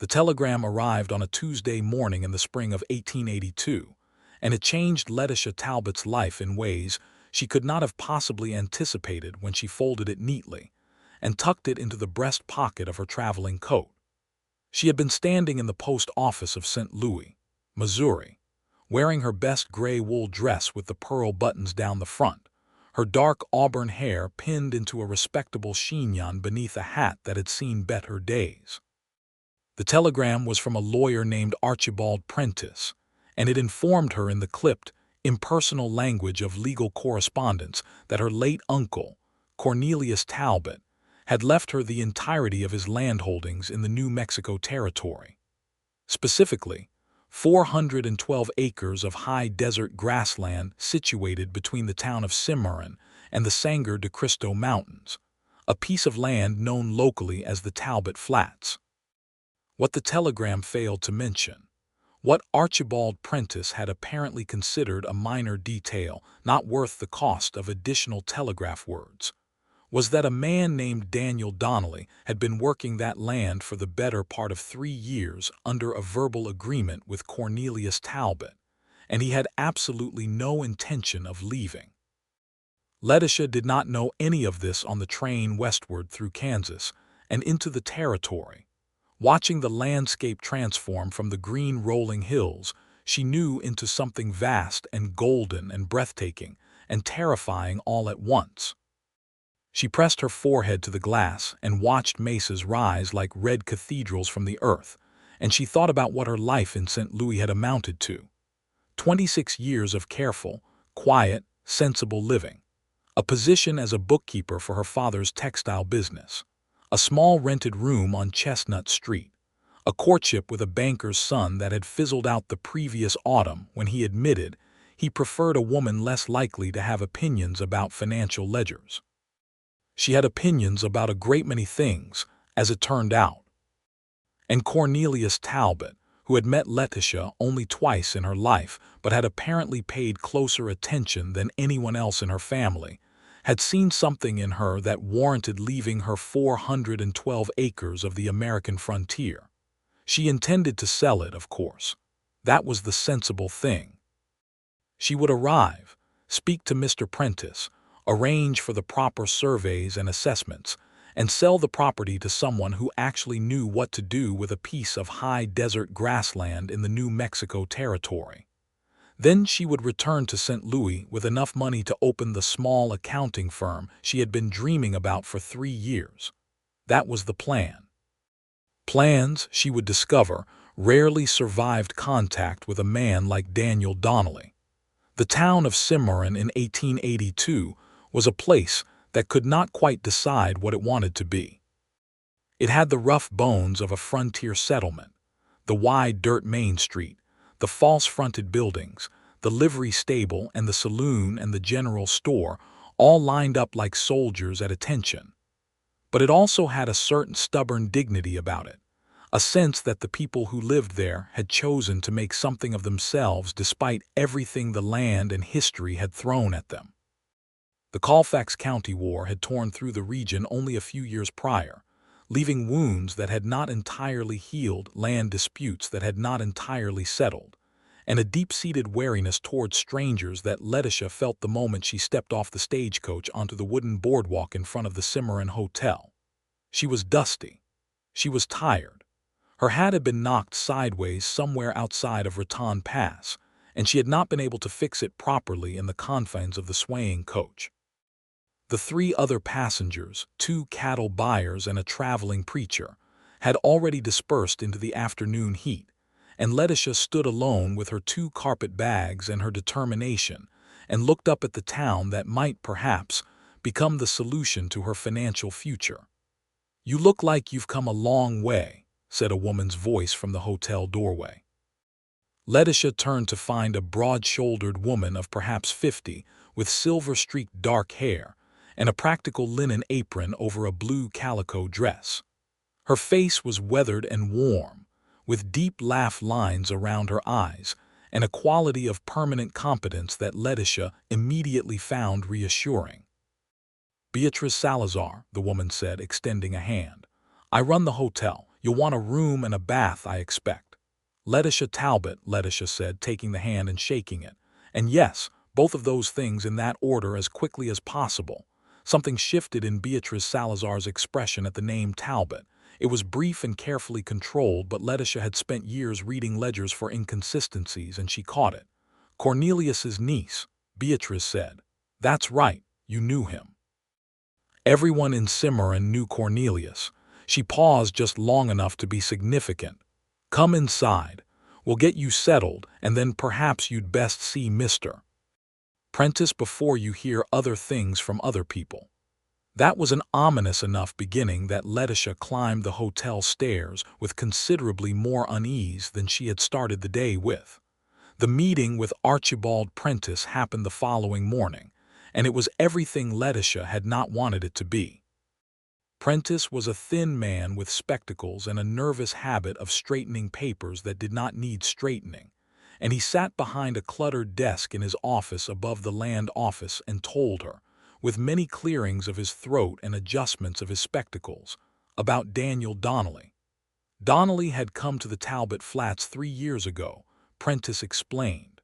The telegram arrived on a Tuesday morning in the spring of 1882, and it changed Letitia Talbot's life in ways she could not have possibly anticipated when she folded it neatly and tucked it into the breast pocket of her traveling coat. She had been standing in the post office of St. Louis, Missouri, wearing her best gray wool dress with the pearl buttons down the front, her dark auburn hair pinned into a respectable chignon beneath a hat that had seen better days. The telegram was from a lawyer named Archibald Prentice, and it informed her in the clipped, impersonal language of legal correspondence that her late uncle, Cornelius Talbot, had left her the entirety of his landholdings in the New Mexico Territory. Specifically, 412 acres of high desert grassland situated between the town of Cimarron and the Sangre de Cristo Mountains, a piece of land known locally as the Talbot Flats. What the telegram failed to mention, what Archibald Prentice had apparently considered a minor detail not worth the cost of additional telegraph words, was that a man named Daniel Donnelly had been working that land for the better part of 3 years under a verbal agreement with Cornelius Talbot, and he had absolutely no intention of leaving. Letitia did not know any of this on the train westward through Kansas and into the territory. Watching the landscape transform from the green rolling hills, she knew into something vast and golden and breathtaking and terrifying all at once. She pressed her forehead to the glass and watched mesas rise like red cathedrals from the earth, and she thought about what her life in St. Louis had amounted to. 26 years of careful, quiet, sensible living, a position as a bookkeeper for her father's textile business, a small rented room on Chestnut Street, a courtship with a banker's son that had fizzled out the previous autumn when he admitted he preferred a woman less likely to have opinions about financial ledgers. She had opinions about a great many things, as it turned out. And Cornelius Talbot, who had met Letitia only twice in her life but had apparently paid closer attention than anyone else in her family, had seen something in her that warranted leaving her 412 acres of the American frontier. She intended to sell it, of course. That was the sensible thing. She would arrive, speak to Mr. Prentice, arrange for the proper surveys and assessments, and sell the property to someone who actually knew what to do with a piece of high desert grassland in the New Mexico Territory. Then she would return to St. Louis with enough money to open the small accounting firm she had been dreaming about for 3 years. That was the plan. Plans, she would discover, rarely survived contact with a man like Daniel Donnelly. The town of Cimarron in 1882 was a place that could not quite decide what it wanted to be. It had the rough bones of a frontier settlement, the wide dirt Main Street, the false-fronted buildings, the livery stable and the saloon and the general store, all lined up like soldiers at attention. But it also had a certain stubborn dignity about it, a sense that the people who lived there had chosen to make something of themselves despite everything the land and history had thrown at them. The Colfax County War had torn through the region only a few years prior, leaving wounds that had not entirely healed, land disputes that had not entirely settled, and a deep-seated wariness toward strangers that Letitia felt the moment she stepped off the stagecoach onto the wooden boardwalk in front of the Cimarron Hotel. She was dusty. She was tired. Her hat had been knocked sideways somewhere outside of Raton Pass, and she had not been able to fix it properly in the confines of the swaying coach. The 3 other passengers, 2 cattle buyers and a traveling preacher, had already dispersed into the afternoon heat, and Letitia stood alone with her 2 carpet bags and her determination and looked up at the town that might, perhaps, become the solution to her financial future. "You look like you've come a long way," said a woman's voice from the hotel doorway. Letitia turned to find a broad-shouldered woman of perhaps 50 with silver-streaked dark hair and a practical linen apron over a blue calico dress. Her face was weathered and warm, with deep laugh lines around her eyes and a quality of permanent competence that Letitia immediately found reassuring. "Beatrice Salazar," the woman said, extending a hand. "I run the hotel. You'll want a room and a bath, I expect." "Letitia Talbot," Letitia said, taking the hand and shaking it. "And yes, both of those things in that order as quickly as possible." Something shifted in Beatrice Salazar's expression at the name Talbot. It was brief and carefully controlled, but Letitia had spent years reading ledgers for inconsistencies, and she caught it. "Cornelius's niece," Beatrice said. "That's right, you knew him." Everyone in Cimarron knew Cornelius. She paused just long enough to be significant. "Come inside. We'll get you settled, and then perhaps you'd best see Mr. Prentice before you hear other things from other people." That was an ominous enough beginning that Letitia climbed the hotel stairs with considerably more unease than she had started the day with. The meeting with Archibald Prentice happened the following morning, and it was everything Letitia had not wanted it to be. Prentice was a thin man with spectacles and a nervous habit of straightening papers that did not need straightening, and he sat behind a cluttered desk in his office above the land office and told her, with many clearings of his throat and adjustments of his spectacles, about Daniel Donnelly. Donnelly had come to the Talbot Flats 3 years ago, Prentice explained.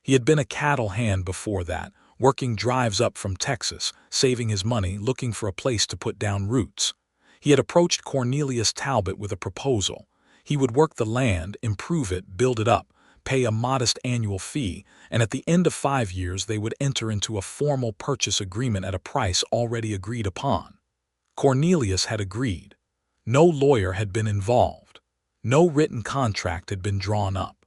He had been a cattle hand before that, working drives up from Texas, saving his money, looking for a place to put down roots. He had approached Cornelius Talbot with a proposal. He would work the land, improve it, build it up, pay a modest annual fee, and at the end of 5 years they would enter into a formal purchase agreement at a price already agreed upon. Cornelius had agreed. No lawyer had been involved. No written contract had been drawn up.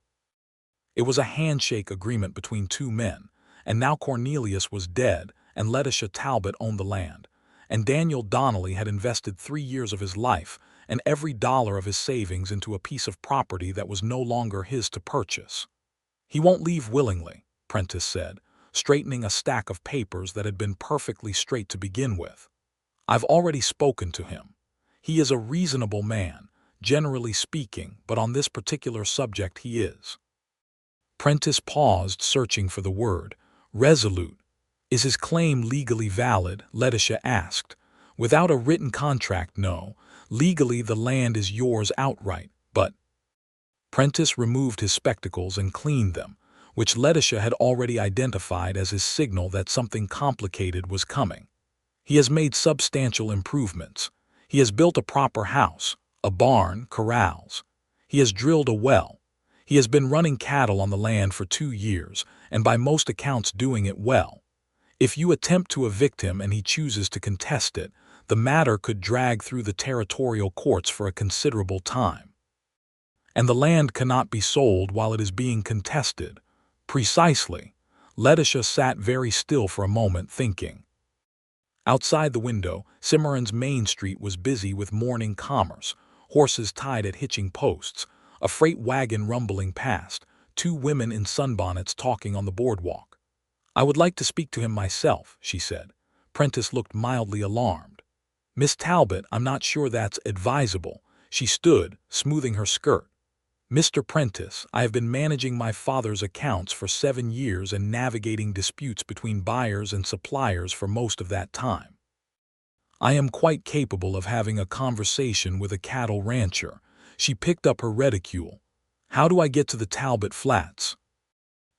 It was a handshake agreement between two men, and now Cornelius was dead and Letitia Talbot owned the land, and Daniel Donnelly had invested 3 years of his life and every dollar of his savings into a piece of property that was no longer his to purchase. "He won't leave willingly," Prentice said, straightening a stack of papers that had been perfectly straight to begin with. "I've already spoken to him. He is a reasonable man, generally speaking, but on this particular subject he is." Prentice paused, searching for the word. "Resolute. Is his claim legally valid?" Letitia asked. "Without a written contract, no. Legally the land is yours outright, but—" Prentice removed his spectacles and cleaned them, which Letitia had already identified as his signal that something complicated was coming. "He has made substantial improvements. He has built a proper house, a barn, corrals. He has drilled a well. He has been running cattle on the land for 2 years, and by most accounts doing it well. If you attempt to evict him and he chooses to contest it, the matter could drag through the territorial courts for a considerable time. And the land cannot be sold while it is being contested." "Precisely." Letitia sat very still for a moment, thinking. Outside the window, Cimarron's main street was busy with morning commerce, horses tied at hitching posts, a freight wagon rumbling past, 2 women in sunbonnets talking on the boardwalk. "I would like to speak to him myself," she said. Prentice looked mildly alarmed. "Miss Talbot, I'm not sure that's advisable." She stood, smoothing her skirt. "Mr. Prentice, I have been managing my father's accounts for 7 years and navigating disputes between buyers and suppliers for most of that time. I am quite capable of having a conversation with a cattle rancher." She picked up her reticule. "How do I get to the Talbot Flats?"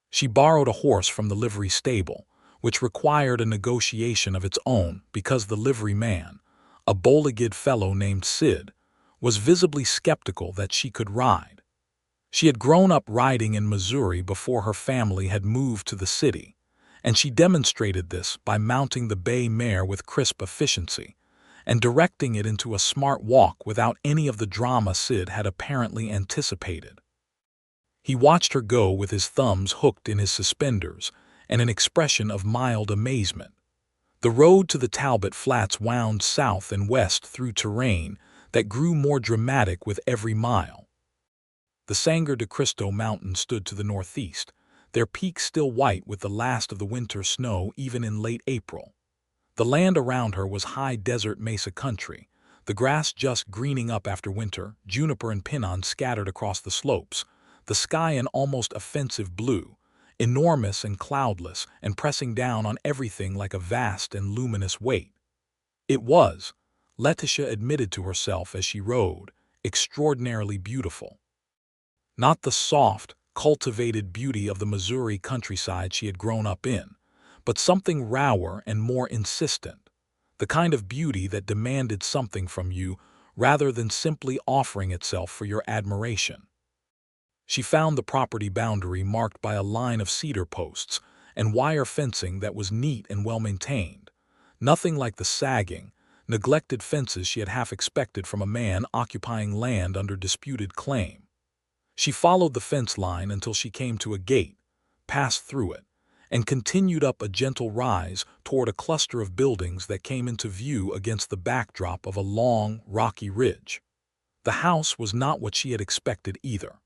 She borrowed a horse from the livery stable, which required a negotiation of its own because the livery man, a bow-legged fellow named Sid, was visibly skeptical that she could ride. She had grown up riding in Missouri before her family had moved to the city, and she demonstrated this by mounting the bay mare with crisp efficiency and directing it into a smart walk without any of the drama Sid had apparently anticipated. He watched her go with his thumbs hooked in his suspenders and an expression of mild amazement. The road to the Talbot Flats wound south and west through terrain that grew more dramatic with every mile. The Sangre de Cristo Mountains stood to the northeast, their peaks still white with the last of the winter snow even in late April. The land around her was high desert mesa country, the grass just greening up after winter, juniper and pinon scattered across the slopes, the sky an almost offensive blue, enormous and cloudless and pressing down on everything like a vast and luminous weight. It was, Letitia admitted to herself as she rode, extraordinarily beautiful. Not the soft, cultivated beauty of the Missouri countryside she had grown up in, but something rawer and more insistent, the kind of beauty that demanded something from you rather than simply offering itself for your admiration. She found the property boundary marked by a line of cedar posts and wire fencing that was neat and well-maintained, nothing like the sagging, neglected fences she had half expected from a man occupying land under disputed claim. She followed the fence line until she came to a gate, passed through it, and continued up a gentle rise toward a cluster of buildings that came into view against the backdrop of a long, rocky ridge. The house was not what she had expected either.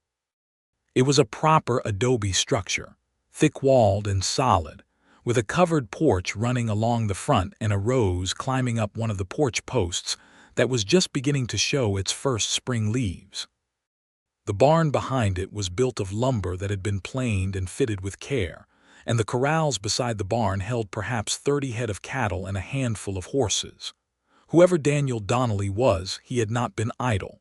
It was a proper adobe structure, thick-walled and solid, with a covered porch running along the front and a rose climbing up one of the porch posts that was just beginning to show its first spring leaves. The barn behind it was built of lumber that had been planed and fitted with care, and the corrals beside the barn held perhaps 30 head of cattle and a handful of horses. Whoever Daniel Donnelly was, he had not been idle.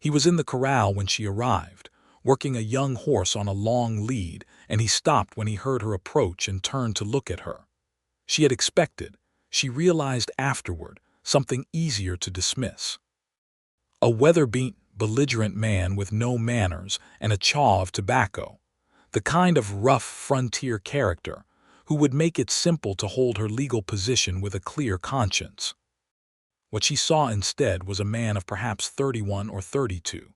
He was in the corral when she arrived, working a young horse on a long lead, and he stopped when he heard her approach and turned to look at her. She had expected, she realized afterward, something easier to dismiss. A weather-beaten, belligerent man with no manners and a chaw of tobacco, the kind of rough frontier character who would make it simple to hold her legal position with a clear conscience. What she saw instead was a man of perhaps 31 or 32,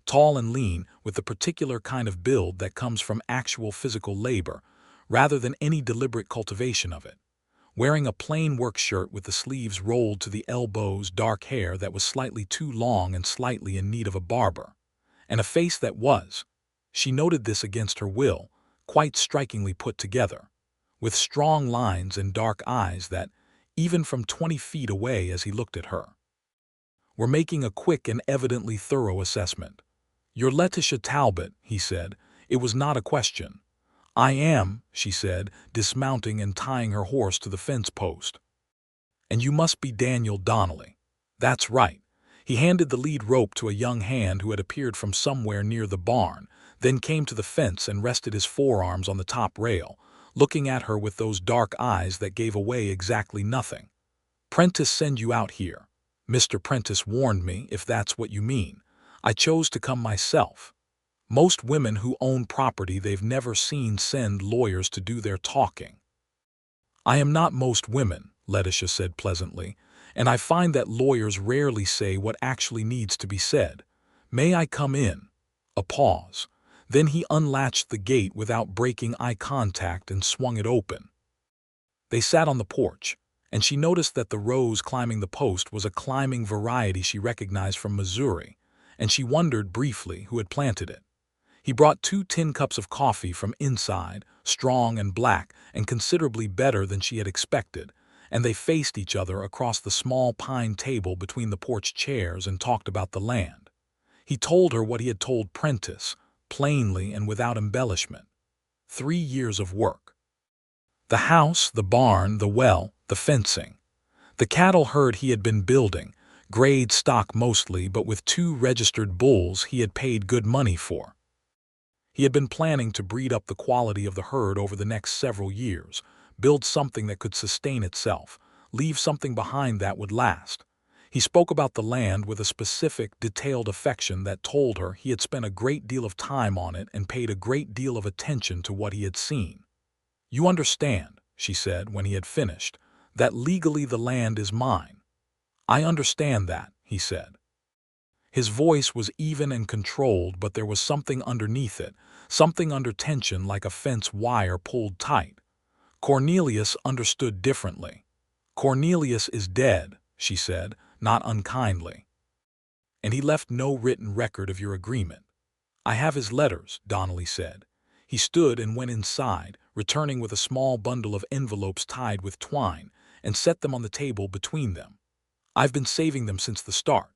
tall and lean with the particular kind of build that comes from actual physical labor rather than any deliberate cultivation of it, wearing a plain work shirt with the sleeves rolled to the elbows, dark hair that was slightly too long and slightly in need of a barber, and a face that was, she noted this against her will, quite strikingly put together, with strong lines and dark eyes that, even from 20 feet away as he looked at her, were making a quick and evidently thorough assessment. "You're Letitia Talbot," he said. It was not a question. "I am," she said, dismounting and tying her horse to the fence post. "And you must be Daniel Donnelly." "That's right." He handed the lead rope to a young hand who had appeared from somewhere near the barn, then came to the fence and rested his forearms on the top rail, looking at her with those dark eyes that gave away exactly nothing. "Prentice send you out here." "Mr. Prentice warned me, if that's what you mean. I chose to come myself." Most women who own property they've never seen send lawyers to do their talking. "I am not most women," Letitia said pleasantly, "and I find that lawyers rarely say what actually needs to be said. May I come in?" A pause. Then he unlatched the gate without breaking eye contact and swung it open. They sat on the porch, and she noticed that the rose climbing the post was a climbing variety she recognized from Missouri, and she wondered briefly who had planted it. He brought 2 tin cups of coffee from inside, strong and black and considerably better than she had expected, and they faced each other across the small pine table between the porch chairs and talked about the land. He told her what he had told Prentice, plainly and without embellishment. 3 years of work. The house, the barn, the well, the fencing. The cattle herd he had been building, grade stock mostly but with 2 registered bulls he had paid good money for. He had been planning to breed up the quality of the herd over the next several years, build something that could sustain itself, leave something behind that would last. He spoke about the land with a specific, detailed affection that told her he had spent a great deal of time on it and paid a great deal of attention to what he had seen. "You understand," she said when he had finished, "that legally the land is mine." "I understand that," he said. His voice was even and controlled, but there was something underneath it, something under tension like a fence wire pulled tight. Cornelius understood differently. "Cornelius is dead," she said, not unkindly. "And he left no written record of your agreement." "I have his letters," Donnelly said. He stood and went inside, returning with a small bundle of envelopes tied with twine, and set them on the table between them. "I've been saving them since the start."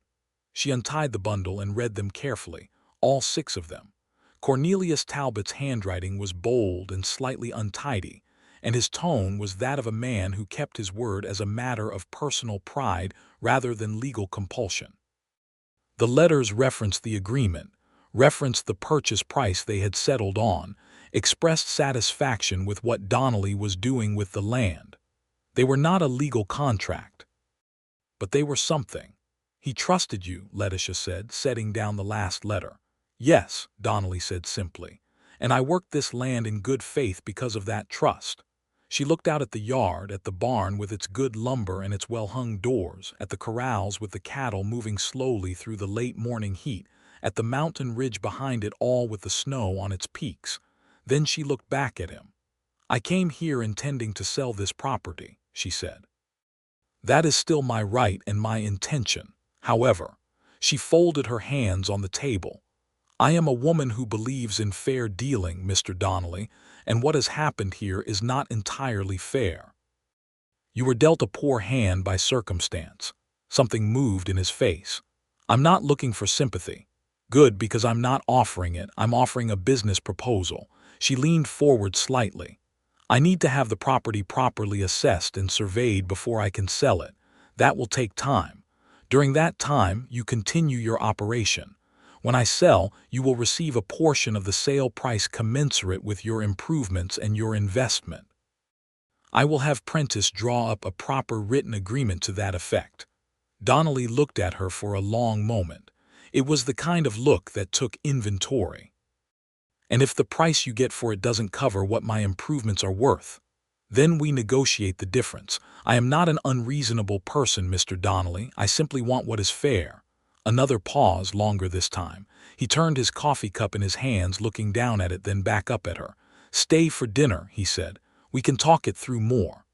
She untied the bundle and read them carefully, all 6 of them. Cornelius Talbot's handwriting was bold and slightly untidy, and his tone was that of a man who kept his word as a matter of personal pride rather than legal compulsion. The letters referenced the agreement, referenced the purchase price they had settled on, expressed satisfaction with what Donnelly was doing with the land. They were not a legal contract, but they were something. "He trusted you," Letitia said, setting down the last letter. "Yes," Donnelly said simply, "and I worked this land in good faith because of that trust." She looked out at the yard, at the barn with its good lumber and its well-hung doors, at the corrals with the cattle moving slowly through the late morning heat, at the mountain ridge behind it all with the snow on its peaks. Then she looked back at him. "I came here intending to sell this property," she said. "That is still my right and my intention. However," she folded her hands on the table, "I am a woman who believes in fair dealing, Mr. Donnelly, and what has happened here is not entirely fair. You were dealt a poor hand by circumstance." Something moved in his face. "I'm not looking for sympathy." "Good, because I'm not offering it. I'm offering a business proposal." She leaned forward slightly. "I need to have the property properly assessed and surveyed before I can sell it. That will take time. During that time, you continue your operation. When I sell, you will receive a portion of the sale price commensurate with your improvements and your investment. I will have Prentice draw up a proper written agreement to that effect." Donnelly looked at her for a long moment. It was the kind of look that took inventory. "And if the price you get for it doesn't cover what my improvements are worth, then we negotiate the difference. I am not an unreasonable person, Mr. Donnelly. I simply want what is fair." Another pause, longer this time. He turned his coffee cup in his hands, looking down at it, then back up at her. "Stay for dinner," he said. "We can talk it through more."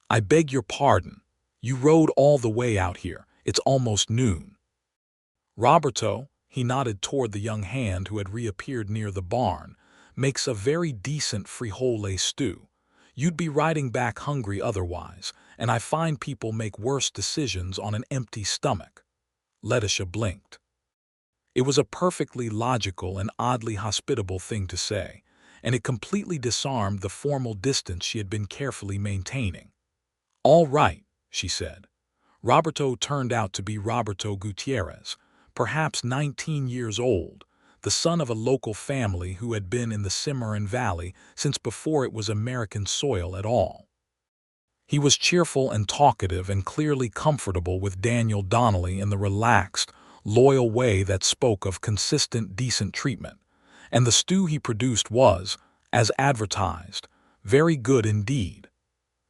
"I beg your pardon. You rode all the way out here. It's almost noon." "Roberto," he nodded toward the young hand who had reappeared near the barn, "makes a very decent frijole stew. You'd be riding back hungry otherwise, and I find people make worse decisions on an empty stomach." Letitia blinked. It was a perfectly logical and oddly hospitable thing to say, and it completely disarmed the formal distance she had been carefully maintaining. "All right," she said. Roberto turned out to be Roberto Gutierrez, perhaps 19 years old, the son of a local family who had been in the Cimarron Valley since before it was American soil at all. He was cheerful and talkative and clearly comfortable with Daniel Donnelly in the relaxed, loyal way that spoke of consistent, decent treatment, and the stew he produced was, as advertised, very good indeed.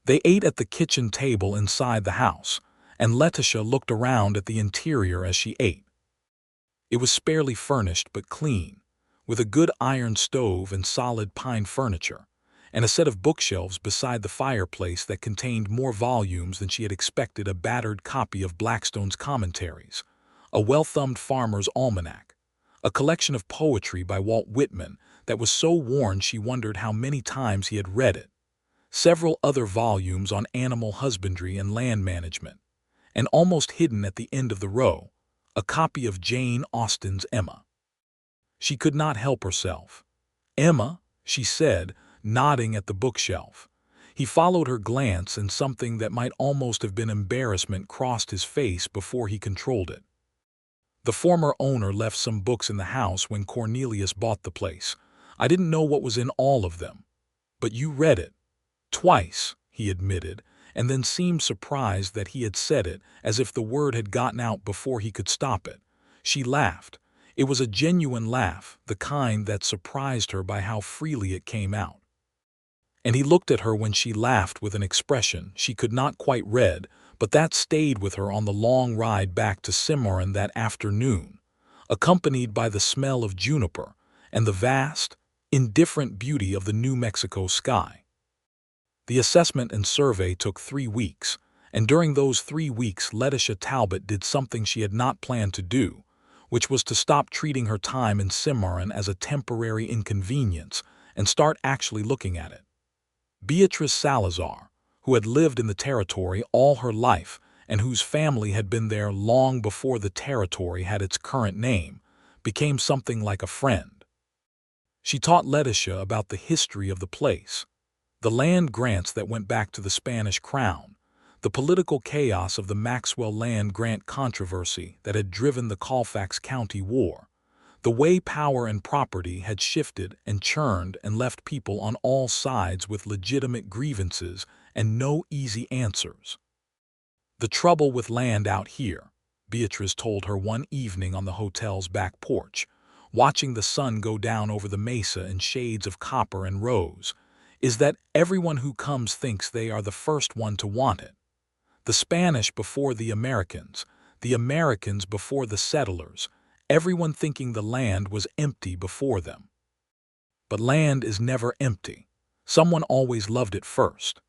They ate at the kitchen table inside the house, and Letitia looked around at the interior as she ate. It was sparely furnished but clean, with a good iron stove and solid pine furniture, and a set of bookshelves beside the fireplace that contained more volumes than she had expected: a battered copy of Blackstone's Commentaries, a well-thumbed farmer's almanac, a collection of poetry by Walt Whitman that was so worn she wondered how many times he had read it, several other volumes on animal husbandry and land management, and almost hidden at the end of the row, a copy of Jane Austen's Emma. She could not help herself. "Emma," she said, nodding at the bookshelf. He followed her glance, and something that might almost have been embarrassment crossed his face before he controlled it. "The former owner left some books in the house when Cornelius bought the place. I didn't know what was in all of them. But you read it." "Twice," he admitted, and then seemed surprised that he had said it, as if the word had gotten out before he could stop it. She laughed. It was a genuine laugh, the kind that surprised her by how freely it came out. And he looked at her when she laughed with an expression she could not quite read, but that stayed with her on the long ride back to Cimarron that afternoon, accompanied by the smell of juniper and the vast, indifferent beauty of the New Mexico sky. The assessment and survey took 3 weeks, and during those 3 weeks Letitia Talbot did something she had not planned to do, which was to stop treating her time in Cimarron as a temporary inconvenience and start actually looking at it. Beatrice Salazar, who had lived in the territory all her life and whose family had been there long before the territory had its current name, became something like a friend. She taught Letitia about the history of the place, the land grants that went back to the Spanish crown, The political chaos of the Maxwell land grant controversy that had driven the Colfax County War. The way power and property had shifted and churned and left people on all sides with legitimate grievances and no easy answers. "The trouble with land out here," Beatrice told her one evening on the hotel's back porch, watching the sun go down over the mesa in shades of copper and rose, "is that everyone who comes thinks they are the first one to want it. The Spanish before the Americans before the settlers, everyone thinking the land was empty before them. But land is never empty. Someone always loved it first."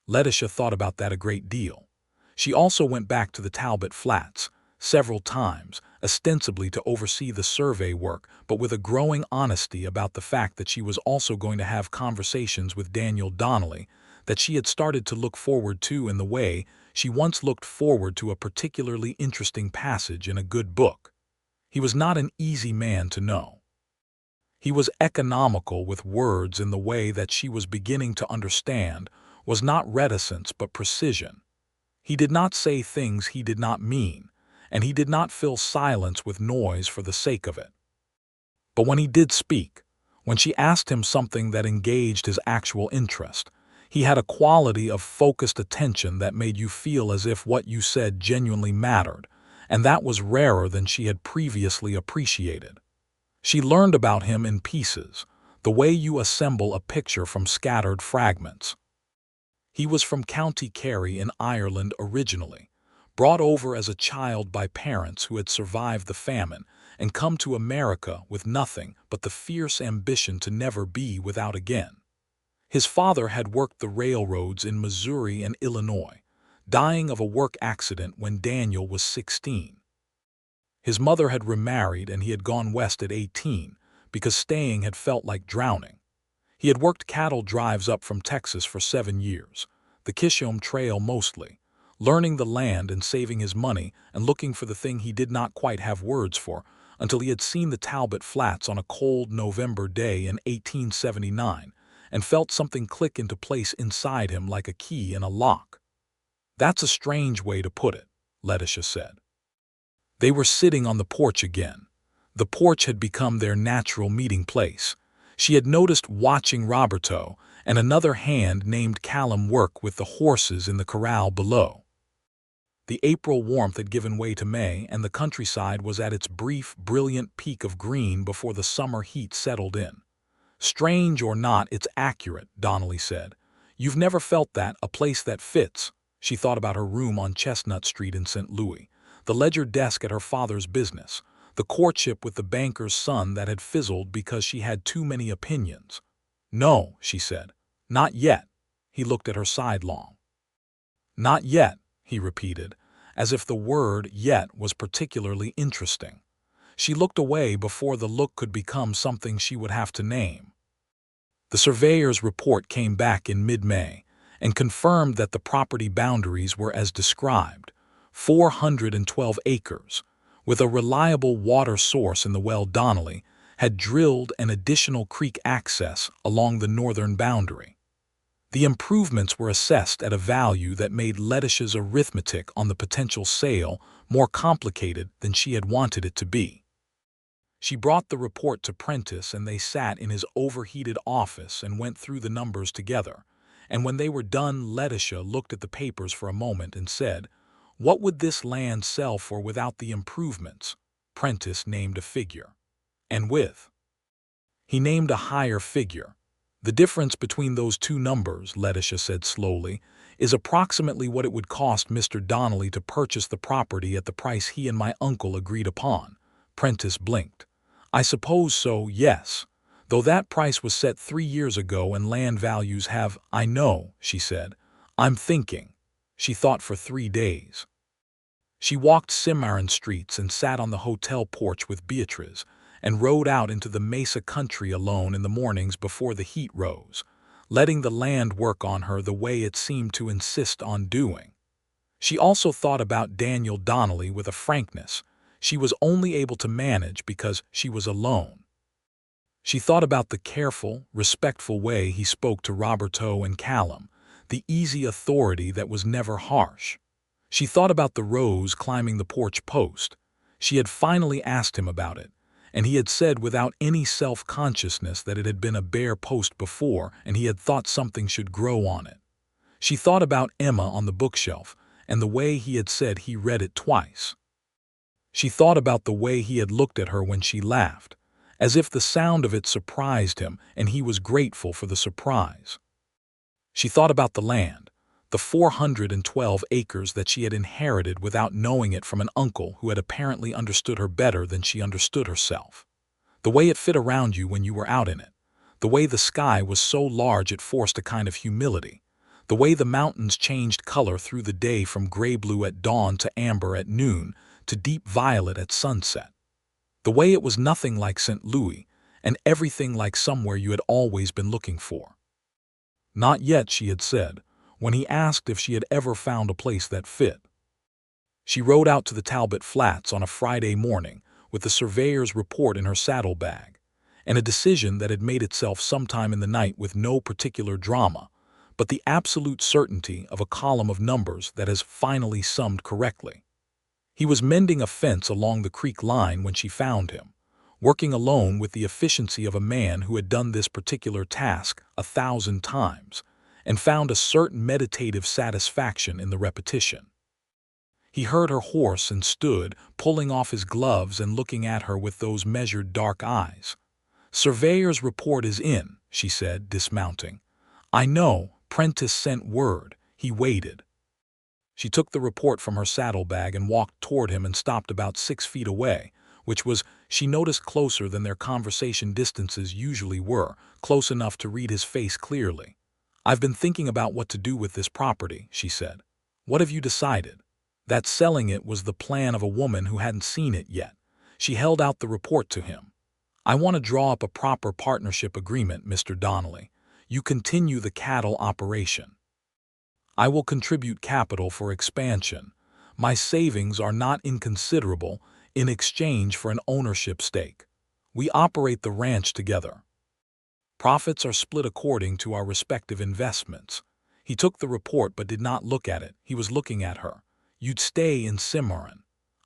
Letitia thought about that a great deal. She also went back to the Talbot flats several times, ostensibly to oversee the survey work, but with a growing honesty about the fact that she was also going to have conversations with Daniel Donnelly that she had started to look forward to in the way she once looked forward to a particularly interesting passage in a good book. He was not an easy man to know. He was economical with words in the way that she was beginning to understand was not reticence but precision. He did not say things he did not mean, and he did not fill silence with noise for the sake of it. But when he did speak, when she asked him something that engaged his actual interest, he had a quality of focused attention that made you feel as if what you said genuinely mattered, and that was rarer than she had previously appreciated. She learned about him in pieces, the way you assemble a picture from scattered fragments. He was from County Kerry in Ireland originally, brought over as a child by parents who had survived the famine and come to America with nothing but the fierce ambition to never be without again. His father had worked the railroads in Missouri and Illinois, dying of a work accident when Daniel was 16. His mother had remarried and he had gone west at 18 because staying had felt like drowning. He had worked cattle drives up from Texas for 7 years, the Kishome Trail mostly, learning the land and saving his money and looking for the thing he did not quite have words for until he had seen the Talbot Flats on a cold November day in 1879 and felt something click into place inside him like a key in a lock. "That's a strange way to put it," Letitia said. They were sitting on the porch again. The porch had become their natural meeting place. She had noticed watching Roberto and another hand named Callum work with the horses in the corral below. The April warmth had given way to May, and the countryside was at its brief, brilliant peak of green before the summer heat settled in. "Strange or not, it's accurate," Donnelly said. "You've never felt that, a place that fits." She thought about her room on Chestnut Street in St. Louis, the ledger desk at her father's business, the courtship with the banker's son that had fizzled because she had too many opinions. "No," she said. "Not yet." He looked at her sidelong. "Not yet," he repeated, as if the word "yet" was particularly interesting. She looked away before the look could become something she would have to name. The surveyor's report came back in mid-May and confirmed that the property boundaries were as described, 412 acres, with a reliable water source in the well. Donnelly had drilled an additional creek access along the northern boundary. The improvements were assessed at a value that made Letitia's arithmetic on the potential sale more complicated than she had wanted it to be. She brought the report to Prentice and they sat in his overheated office and went through the numbers together, and when they were done Letitia looked at the papers for a moment and said, "What would this land sell for without the improvements?" Prentice named a figure. "And with?" He named a higher figure. "The difference between those two numbers," Letitia said slowly, "is approximately what it would cost Mr. Donnelly to purchase the property at the price he and my uncle agreed upon." Prentice blinked. "I suppose so, yes. Though that price was set 3 years ago and land values have—" "I know," she said. "I'm thinking." She thought for 3 days. She walked Cimarron streets and sat on the hotel porch with Beatrice and rode out into the mesa country alone in the mornings before the heat rose, letting the land work on her the way it seemed to insist on doing. She also thought about Daniel Donnelly with a frankness she was only able to manage because she was alone. She thought about the careful, respectful way he spoke to Roberto and Callum, the easy authority that was never harsh. She thought about the rose climbing the porch post. She had finally asked him about it, and he had said without any self-consciousness that it had been a bare post before and he had thought something should grow on it. She thought about Emma on the bookshelf and the way he had said he read it twice. She thought about the way he had looked at her when she laughed, as if the sound of it surprised him and he was grateful for the surprise. She thought about the land, the 412 acres that she had inherited without knowing it from an uncle who had apparently understood her better than she understood herself. The way it fit around you when you were out in it, the way the sky was so large it forced a kind of humility, the way the mountains changed color through the day from gray-blue at dawn to amber at noon to deep violet at sunset. The way it was nothing like St. Louis and everything like somewhere you had always been looking for. Not yet, she had said, when he asked if she had ever found a place that fit. She rode out to the Talbot Flats on a Friday morning with the surveyor's report in her saddlebag, and a decision that had made itself sometime in the night with no particular drama, but the absolute certainty of a column of numbers that has finally summed correctly. He was mending a fence along the creek line when she found him, working alone with the efficiency of a man who had done this particular task 1,000 times, and found a certain meditative satisfaction in the repetition. He heard her horse and stood, pulling off his gloves and looking at her with those measured dark eyes. "Surveyor's report is in," she said, dismounting. "I know, Prentice sent word." He waited. She took the report from her saddlebag and walked toward him and stopped about 6 feet away, which was, she noticed, closer than their conversation distances usually were, close enough to read his face clearly. "I've been thinking about what to do with this property," she said. "What have you decided?" That selling it was the plan of a woman who hadn't seen it yet. She held out the report to him. "I want to draw up a proper partnership agreement, Mr. Donnelly. You continue the cattle operation. I will contribute capital for expansion. My savings are not inconsiderable in exchange for an ownership stake. We operate the ranch together. Profits are split according to our respective investments." He took the report but did not look at it. He was looking at her. "You'd stay in Cimarron.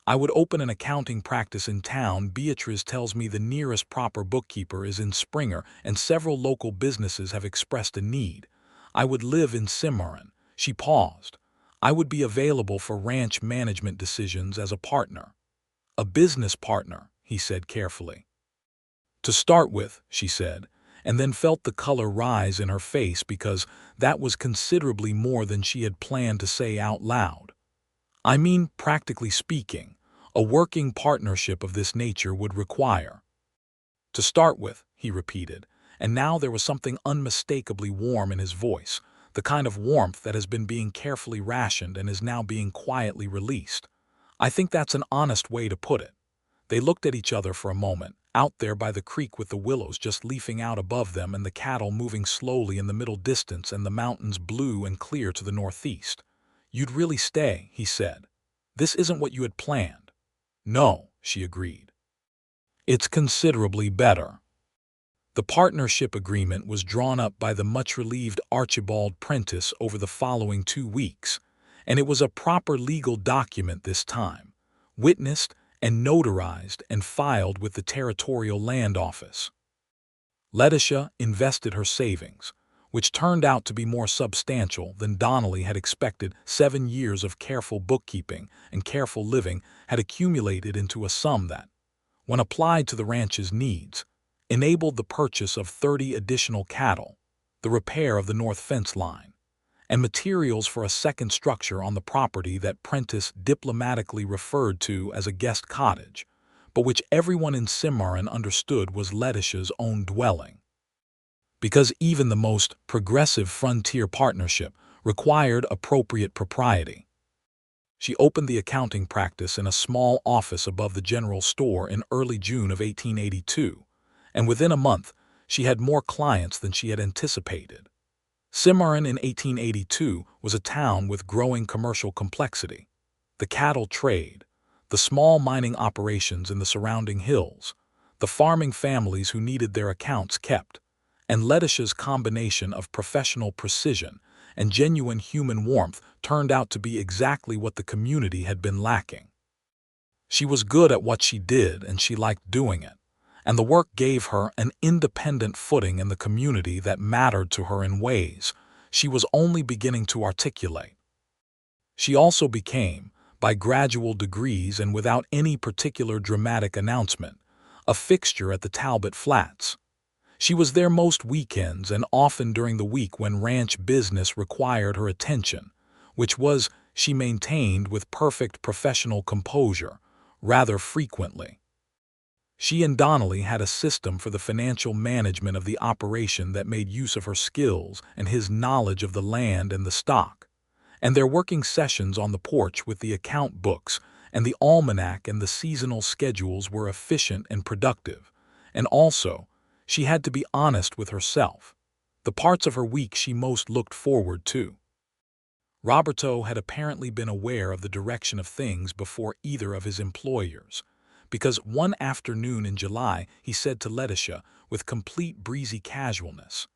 I would open an accounting practice in town. Beatrice tells me the nearest proper bookkeeper is in Springer, and several local businesses have expressed a need. I would live in Cimarron." She paused. "I would be available for ranch management decisions as a partner." "A business partner," he said carefully. "To start with," she said, and then felt the color rise in her face because that was considerably more than she had planned to say out loud. "I mean, practically speaking, a working partnership of this nature would require—" "To start with," he repeated, and now there was something unmistakably warm in his voice, the kind of warmth that has been being carefully rationed and is now being quietly released. "I think that's an honest way to put it." They looked at each other for a moment, out there by the creek with the willows just leafing out above them and the cattle moving slowly in the middle distance and the mountains blue and clear to the northeast. "You'd really stay," he said. "This isn't what you had planned." "No," she agreed. "It's considerably better." The partnership agreement was drawn up by the much-relieved Archibald Prentice over the following 2 weeks, and it was a proper legal document this time, witnessed and notarized and filed with the Territorial Land Office. Letitia invested her savings, which turned out to be more substantial than Donnelly had expected. 7 years of careful bookkeeping and careful living had accumulated into a sum that, when applied to the ranch's needs, enabled the purchase of 30 additional cattle, the repair of the north fence line, and materials for a second structure on the property that Prentice diplomatically referred to as a guest cottage, but which everyone in Cimarron understood was Letitia's own dwelling. Because even the most progressive frontier partnership required appropriate propriety. She opened the accounting practice in a small office above the general store in early June of 1882, and within a month she had more clients than she had anticipated. Cimarron in 1882 was a town with growing commercial complexity. The cattle trade, the small mining operations in the surrounding hills, the farming families who needed their accounts kept, And Letitia's combination of professional precision and genuine human warmth turned out to be exactly what the community had been lacking. She was good at what she did and she liked doing it, and the work gave her an independent footing in the community that mattered to her in ways she was only beginning to articulate. She also became, by gradual degrees and without any particular dramatic announcement, a fixture at the Talbot Flats. She was there most weekends and often during the week when ranch business required her attention, which was, she maintained with perfect professional composure, rather frequently. She and Donnelly had a system for the financial management of the operation that made use of her skills and his knowledge of the land and the stock, and their working sessions on the porch with the account books and the almanac and the seasonal schedules were efficient and productive, and also, she had to be honest with herself, the parts of her week she most looked forward to. Roberto had apparently been aware of the direction of things before either of his employers, because one afternoon in July he said to Letitia with complete breezy casualness,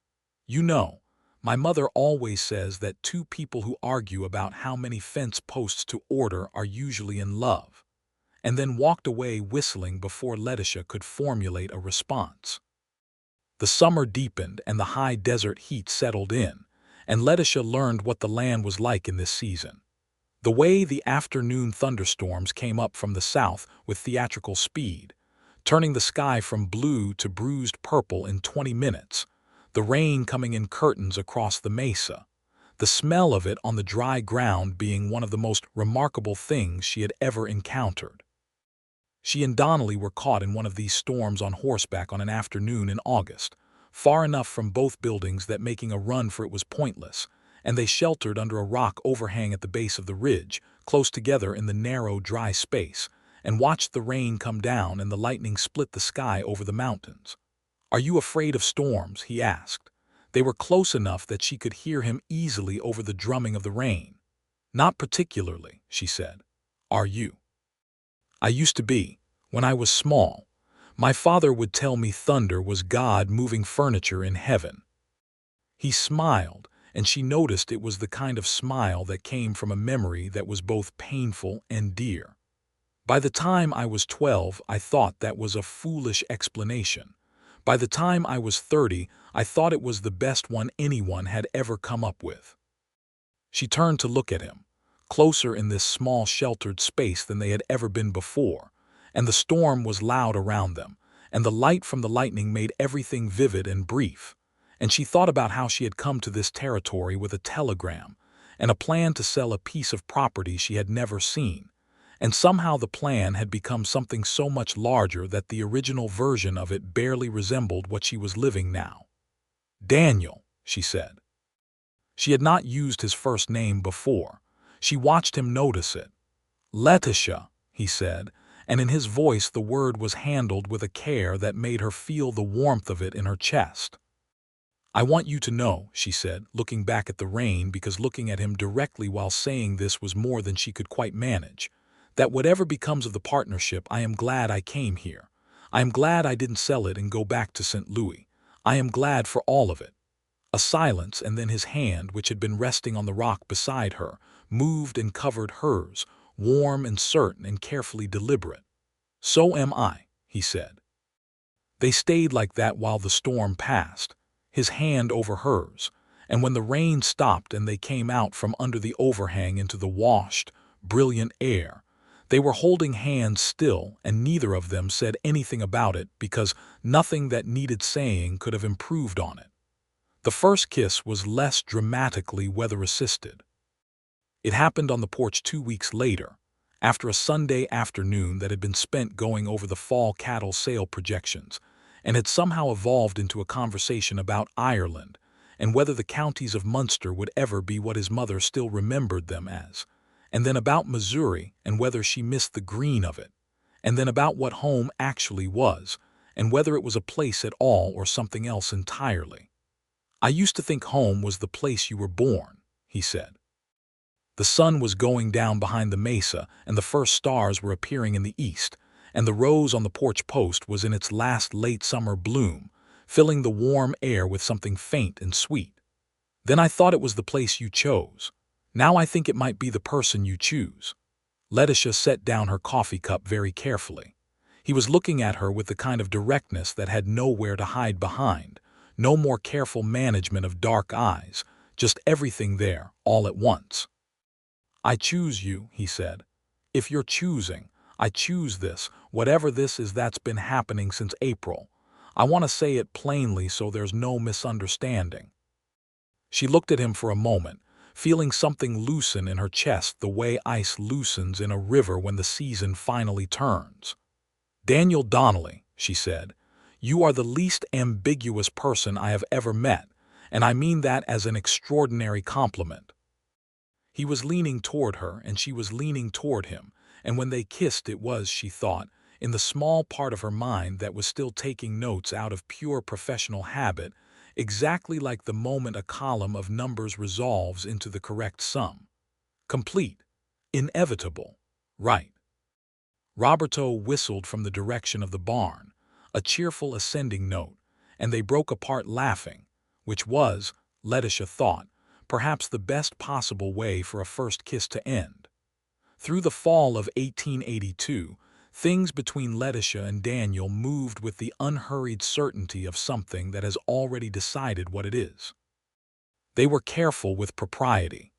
"You know, my mother always says that two people who argue about how many fence posts to order are usually in love," and then walked away whistling before Letitia could formulate a response. The summer deepened and the high desert heat settled in, and Letitia learned what the land was like in this season. The way the afternoon thunderstorms came up from the south with theatrical speed, turning the sky from blue to bruised purple in 20 minutes, the rain coming in curtains across the mesa, the smell of it on the dry ground being one of the most remarkable things she had ever encountered. She and Donnelly were caught in one of these storms on horseback on an afternoon in August, far enough from both buildings that making a run for it was pointless, and they sheltered under a rock overhang at the base of the ridge, close together in the narrow, dry space, and watched the rain come down and the lightning split the sky over the mountains. "Are you afraid of storms?" he asked. They were close enough that she could hear him easily over the drumming of the rain. "Not particularly," she said. "Are you?" "I used to be, when I was small. My father would tell me thunder was God moving furniture in heaven." He smiled, and she noticed it was the kind of smile that came from a memory that was both painful and dear. "By the time I was 12, I thought that was a foolish explanation. By the time I was 30, I thought it was the best one anyone had ever come up with." She turned to look at him, closer in this small sheltered space than they had ever been before, and the storm was loud around them, and the light from the lightning made everything vivid and brief, and she thought about how she had come to this territory with a telegram and a plan to sell a piece of property she had never seen, and somehow the plan had become something so much larger that the original version of it barely resembled what she was living now. "Daniel," she said. She had not used his first name before. She watched him notice it. "Letitia," he said, and in his voice the word was handled with a care that made her feel the warmth of it in her chest. "I want you to know," she said, looking back at the rain because looking at him directly while saying this was more than she could quite manage, "that whatever becomes of the partnership, I am glad I came here. I am glad I didn't sell it and go back to St. Louis. I am glad for all of it." A silence, and then his hand, which had been resting on the rock beside her, moved and covered hers, warm and certain and carefully deliberate. "So am I," he said. They stayed like that while the storm passed, his hand over hers, and when the rain stopped and they came out from under the overhang into the washed, brilliant air, they were holding hands still, and neither of them said anything about it because nothing that needed saying could have improved on it. The first kiss was less dramatically weather-assisted. It happened on the porch 2 weeks later, after a Sunday afternoon that had been spent going over the fall cattle sale projections, and had somehow evolved into a conversation about Ireland and whether the counties of Munster would ever be what his mother still remembered them as, and then about Missouri and whether she missed the green of it, and then about what home actually was, and whether it was a place at all or something else entirely. "I used to think home was the place you were born," he said. The sun was going down behind the mesa, and the first stars were appearing in the east, and the rose on the porch post was in its last late summer bloom, filling the warm air with something faint and sweet. Then I thought it was the place you chose. Now I think it might be the person you choose. Letitia set down her coffee cup very carefully. He was looking at her with the kind of directness that had nowhere to hide behind, no more careful management of dark eyes, just everything there, all at once. I choose you, he said. If you're choosing, I choose this, whatever this is that's been happening since April. I want to say it plainly so there's no misunderstanding. She looked at him for a moment, feeling something loosen in her chest the way ice loosens in a river when the season finally turns. Daniel Donnelly, she said, you are the least ambiguous person I have ever met, and I mean that as an extraordinary compliment. He was leaning toward her, and she was leaning toward him, and when they kissed it was, she thought, in the small part of her mind that was still taking notes out of pure professional habit, exactly like the moment a column of numbers resolves into the correct sum. Complete. Inevitable. Right. Roberto whistled from the direction of the barn, a cheerful ascending note, and they broke apart laughing, which was, Letitia thought, perhaps the best possible way for a first kiss to end. Through the fall of 1882, things between Letitia and Daniel moved with the unhurried certainty of something that has already decided what it is. They were careful with propriety.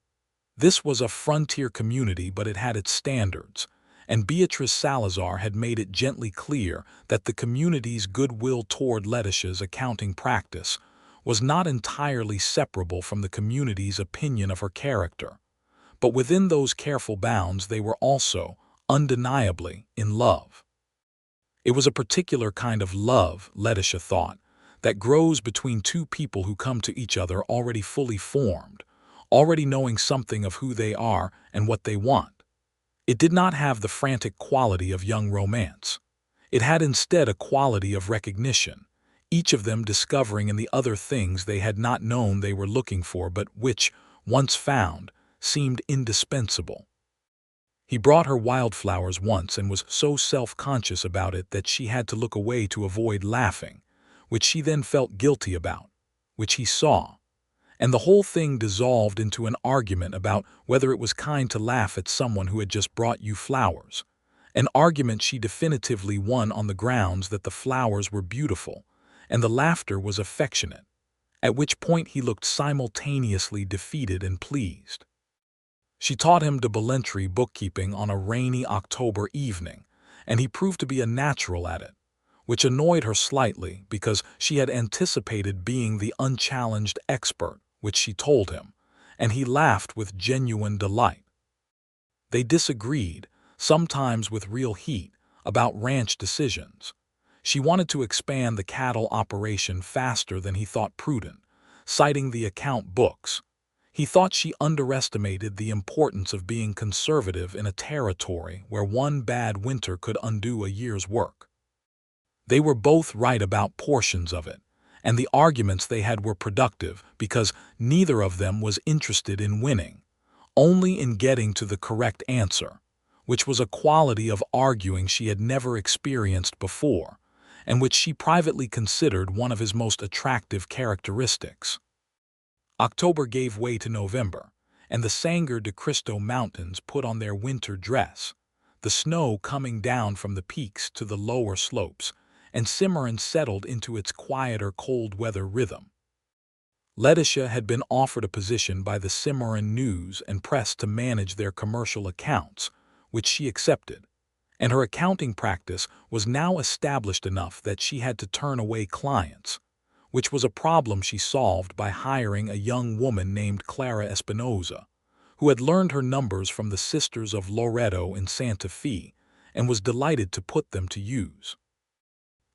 This was a frontier community, but it had its standards, and Beatrice Salazar had made it gently clear that the community's goodwill toward Letitia's accounting practice was not entirely separable from the community's opinion of her character. But within those careful bounds they were also, undeniably, in love. It was a particular kind of love, Letitia thought, that grows between two people who come to each other already fully formed, already knowing something of who they are and what they want. It did not have the frantic quality of young romance. It had instead a quality of recognition, each of them discovering in the other things they had not known they were looking for but which, once found, seemed indispensable. He brought her wildflowers once and was so self-conscious about it that she had to look away to avoid laughing, which she then felt guilty about, which he saw. And the whole thing dissolved into an argument about whether it was kind to laugh at someone who had just brought you flowers, an argument she definitively won on the grounds that the flowers were beautiful, and the laughter was affectionate, at which point he looked simultaneously defeated and pleased. She taught him debellentry bookkeeping on a rainy October evening, and he proved to be a natural at it, which annoyed her slightly because she had anticipated being the unchallenged expert, which she told him, and he laughed with genuine delight. They disagreed, sometimes with real heat, about ranch decisions. She wanted to expand the cattle operation faster than he thought prudent, citing the account books. He thought she underestimated the importance of being conservative in a territory where one bad winter could undo a year's work. They were both right about portions of it, and the arguments they had were productive because neither of them was interested in winning, only in getting to the correct answer, which was a quality of arguing she had never experienced before, and which she privately considered one of his most attractive characteristics. October gave way to November, and the Sangre de Cristo Mountains put on their winter dress, the snow coming down from the peaks to the lower slopes, and Cimarron settled into its quieter cold-weather rhythm. Letitia had been offered a position by the Cimarron News and Press to manage their commercial accounts, which she accepted, and her accounting practice was now established enough that she had to turn away clients, which was a problem she solved by hiring a young woman named Clara Espinoza, who had learned her numbers from the Sisters of Loreto in Santa Fe and was delighted to put them to use.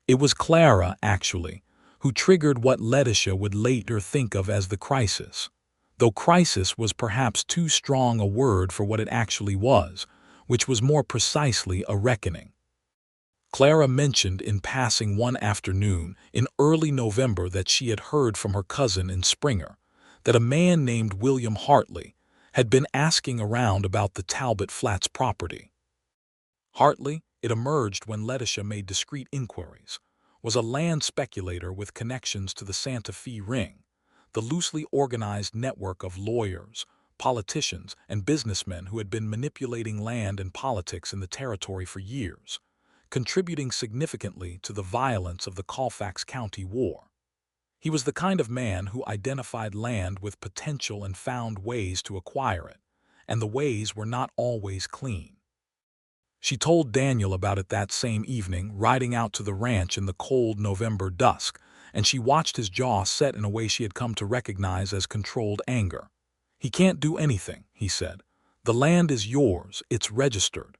It was Clara, actually, who triggered what Letitia would later think of as the crisis, though crisis was perhaps too strong a word for what it actually was, which was more precisely a reckoning. Clara mentioned in passing one afternoon in early November that she had heard from her cousin in Springer that a man named William Hartley had been asking around about the Talbot Flats property. Hartley, it emerged when Letitia made discreet inquiries, was a land speculator with connections to the Santa Fe Ring, the loosely organized network of lawyers, politicians, and businessmen who had been manipulating land and politics in the territory for years, contributing significantly to the violence of the Colfax County War. He was the kind of man who identified land with potential and found ways to acquire it, and the ways were not always clean. She told Daniel about it that same evening, riding out to the ranch in the cold November dusk, and she watched his jaw set in a way she had come to recognize as controlled anger. "He can't do anything," he said. "The land is yours, it's registered."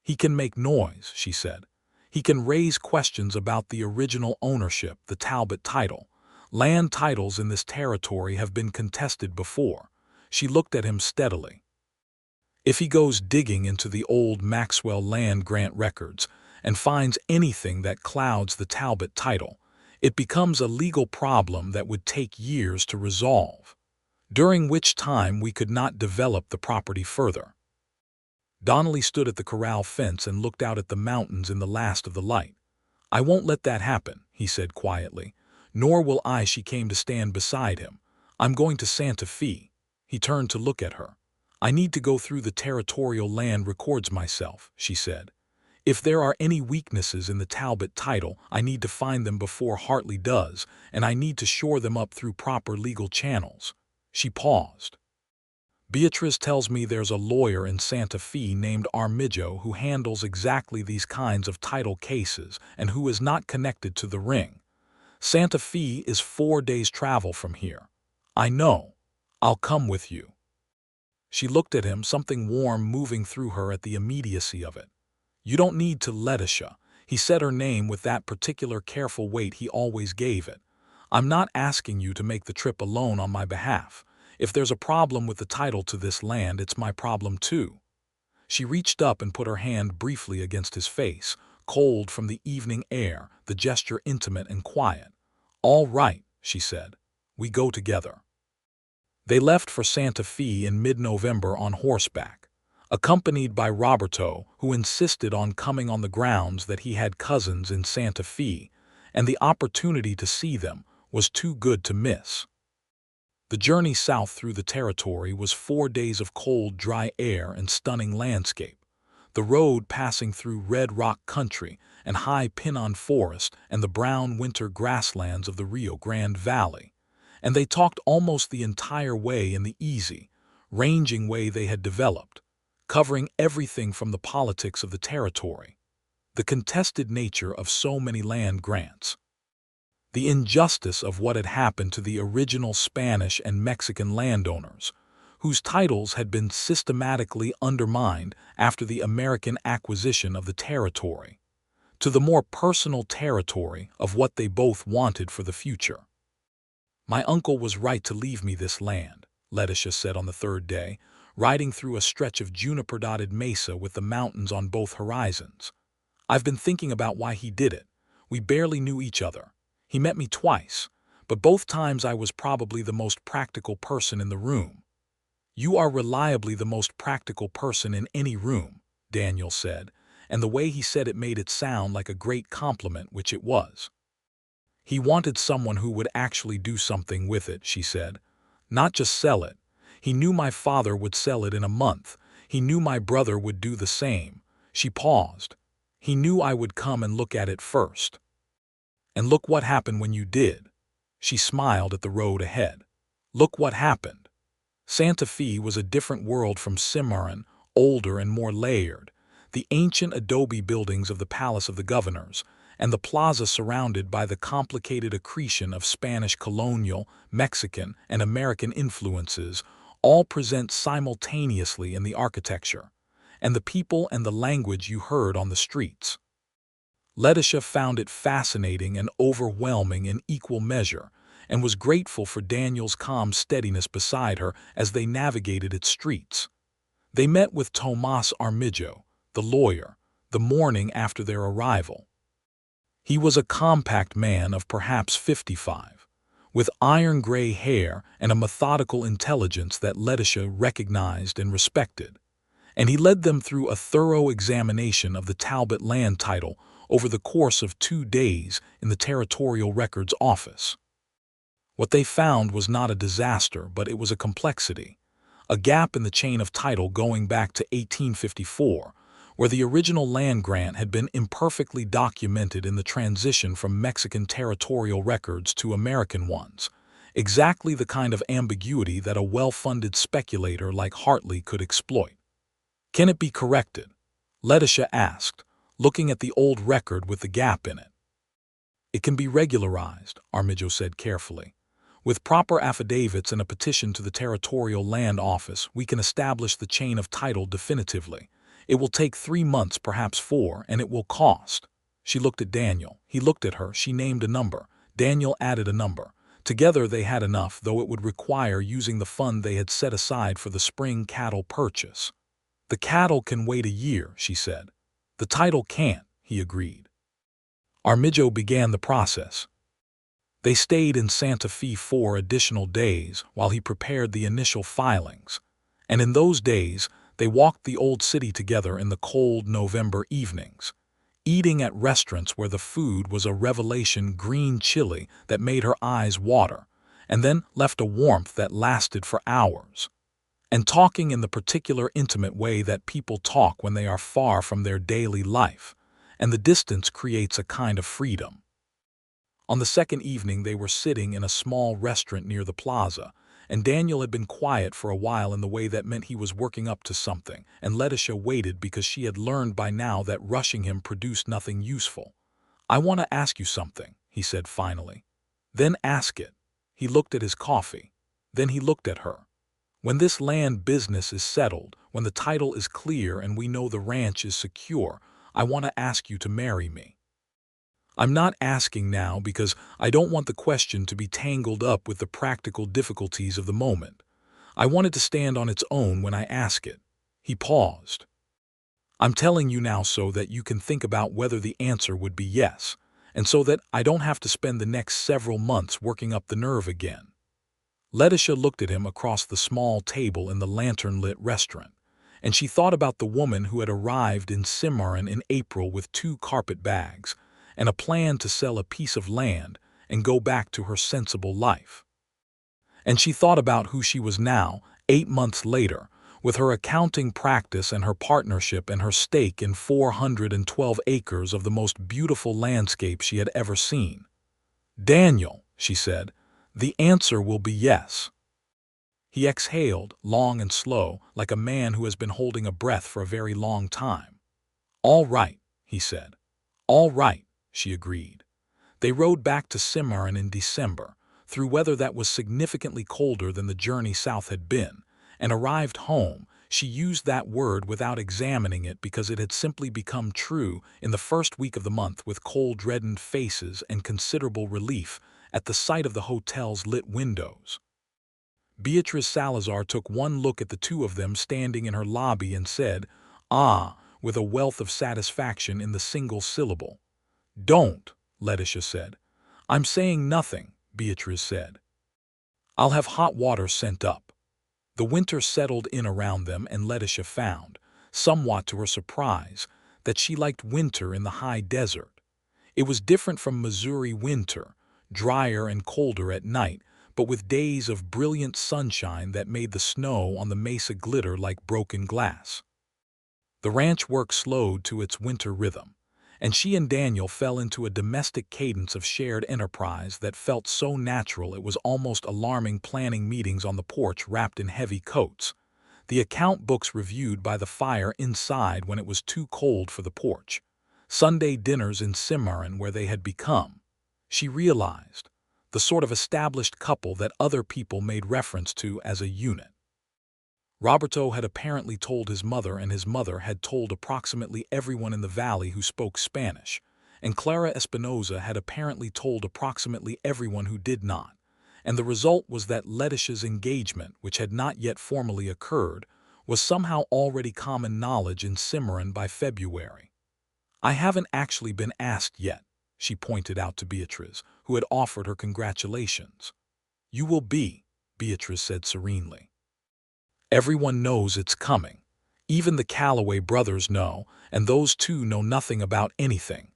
"He can make noise," she said. "He can raise questions about the original ownership, the Talbot title. Land titles in this territory have been contested before." She looked at him steadily. "If he goes digging into the old Maxwell land grant records and finds anything that clouds the Talbot title, it becomes a legal problem that would take years to resolve, during which time we could not develop the property further." Donnelly stood at the corral fence and looked out at the mountains in the last of the light. "I won't let that happen," he said quietly. "Nor will I." She came to stand beside him. "I'm going to Santa Fe." He turned to look at her. "I need to go through the territorial land records myself," she said. "If there are any weaknesses in the Talbot title, I need to find them before Hartley does, and I need to shore them up through proper legal channels." She paused. "Beatrice tells me there's a lawyer in Santa Fe named Armijo who handles exactly these kinds of title cases and who is not connected to the ring. Santa Fe is 4 days' travel from here." "I know. I'll come with you." She looked at him, something warm moving through her at the immediacy of it. "You don't need to, Letitia." He said her name with that particular careful weight he always gave it. "I'm not asking you to make the trip alone on my behalf. If there's a problem with the title to this land, it's my problem too." She reached up and put her hand briefly against his face, cold from the evening air, the gesture intimate and quiet. "All right," she said. "We go together." They left for Santa Fe in mid-November on horseback, accompanied by Roberto, who insisted on coming on the grounds that he had cousins in Santa Fe, and the opportunity to see them was too good to miss. The journey south through the territory was 4 days of cold, dry air and stunning landscape, the road passing through red rock country and high pinon forest and the brown winter grasslands of the Rio Grande Valley. And they talked almost the entire way in the easy, ranging way they had developed, covering everything from the politics of the territory, the contested nature of so many land grants, the injustice of what had happened to the original Spanish and Mexican landowners, whose titles had been systematically undermined after the American acquisition of the territory, to the more personal territory of what they both wanted for the future. "My uncle was right to leave me this land," Letitia said on the third day, riding through a stretch of juniper-dotted mesa with the mountains on both horizons. "I've been thinking about why he did it. We barely knew each other. He met me twice, but both times I was probably the most practical person in the room." "You are reliably the most practical person in any room," Daniel said, and the way he said it made it sound like a great compliment, which it was. "He wanted someone who would actually do something with it," she said. "Not just sell it. He knew my father would sell it in a month. He knew my brother would do the same." She paused. "He knew I would come and look at it first. And look what happened when you did." She smiled at the road ahead. "Look what happened." Santa Fe was a different world from Cimarron, older and more layered. The ancient adobe buildings of the Palace of the Governors, and the plaza surrounded by the complicated accretion of Spanish colonial, Mexican, and American influences, all present simultaneously in the architecture, and the people and the language you heard on the streets. Letitia found it fascinating and overwhelming in equal measure, and was grateful for Daniel's calm steadiness beside her as they navigated its streets. They met with Tomas Armijo, the lawyer, the morning after their arrival. He was a compact man of perhaps 55, with iron-gray hair and a methodical intelligence that Letitia recognized and respected, and he led them through a thorough examination of the Talbot land title over the course of 2 days in the Territorial Records Office. What they found was not a disaster, but it was a complexity, a gap in the chain of title going back to 1854, where the original land grant had been imperfectly documented in the transition from Mexican territorial records to American ones, exactly the kind of ambiguity that a well-funded speculator like Hartley could exploit. "Can it be corrected?" Letitia asked, looking at the old record with the gap in it. "It can be regularized," Armijo said carefully. "With proper affidavits and a petition to the Territorial Land Office, we can establish the chain of title definitively. It will take 3 months, perhaps 4, and it will cost." She looked at Daniel. He looked at her. She named a number. Daniel added a number. Together they had enough, though it would require using the fund they had set aside for the spring cattle purchase. "The cattle can wait a year," she said. "The title can't," he agreed. Armijo began the process. They stayed in Santa Fe 4 additional days while he prepared the initial filings, and in those days they walked the old city together in the cold November evenings, eating at restaurants where the food was a revelation green chili that made her eyes water, and then left a warmth that lasted for hours, and talking in the particular intimate way that people talk when they are far from their daily life, and the distance creates a kind of freedom. On the second evening they were sitting in a small restaurant near the plaza, and Daniel had been quiet for a while in the way that meant he was working up to something, and Letitia waited because she had learned by now that rushing him produced nothing useful. "I want to ask you something," he said finally. "Then ask it." He looked at his coffee. Then he looked at her. "When this land business is settled, when the title is clear and we know the ranch is secure, I want to ask you to marry me. I'm not asking now because I don't want the question to be tangled up with the practical difficulties of the moment. I want it to stand on its own when I ask it." He paused. "I'm telling you now so that you can think about whether the answer would be yes, and so that I don't have to spend the next several months working up the nerve again." Letitia looked at him across the small table in the lantern-lit restaurant, and she thought about the woman who had arrived in Cimarron in April with 2 carpet bags and a plan to sell a piece of land and go back to her sensible life. And she thought about who she was now, 8 months later, with her accounting practice and her partnership and her stake in 412 acres of the most beautiful landscape she had ever seen. "Daniel," she said, "the answer will be yes." He exhaled, long and slow, like a man who has been holding a breath for a very long time. "All right," he said. "All right," she agreed. They rode back to Cimarron in December, through weather that was significantly colder than the journey south had been, and arrived home. She used that word without examining it because it had simply become true in the first week of the month, with cold, reddened faces and considerable relief at the sight of the hotel's lit windows. Beatriz Salazar took one look at the two of them standing in her lobby and said, "Ah," with a wealth of satisfaction in the single syllable. "Don't," Letitia said. "I'm saying nothing," Beatriz said. "I'll have hot water sent up." The winter settled in around them, and Letitia found, somewhat to her surprise, that she liked winter in the high desert. It was different from Missouri winter, drier and colder at night, but with days of brilliant sunshine that made the snow on the mesa glitter like broken glass. The ranch work slowed to its winter rhythm, and she and Daniel fell into a domestic cadence of shared enterprise that felt so natural it was almost alarming. Planning meetings on the porch wrapped in heavy coats, the account books reviewed by the fire inside when it was too cold for the porch, Sunday dinners in Cimarron where they had become, she realized, the sort of established couple that other people made reference to as a unit. Roberto had apparently told his mother, and his mother had told approximately everyone in the valley who spoke Spanish, and Clara Espinoza had apparently told approximately everyone who did not, and the result was that Letitia's engagement, which had not yet formally occurred, was somehow already common knowledge in Cimarron by February. "I haven't actually been asked yet," she pointed out to Beatriz, who had offered her congratulations. "You will be," Beatriz said serenely. "Everyone knows it's coming. Even the Calloway brothers know, and those two know nothing about anything."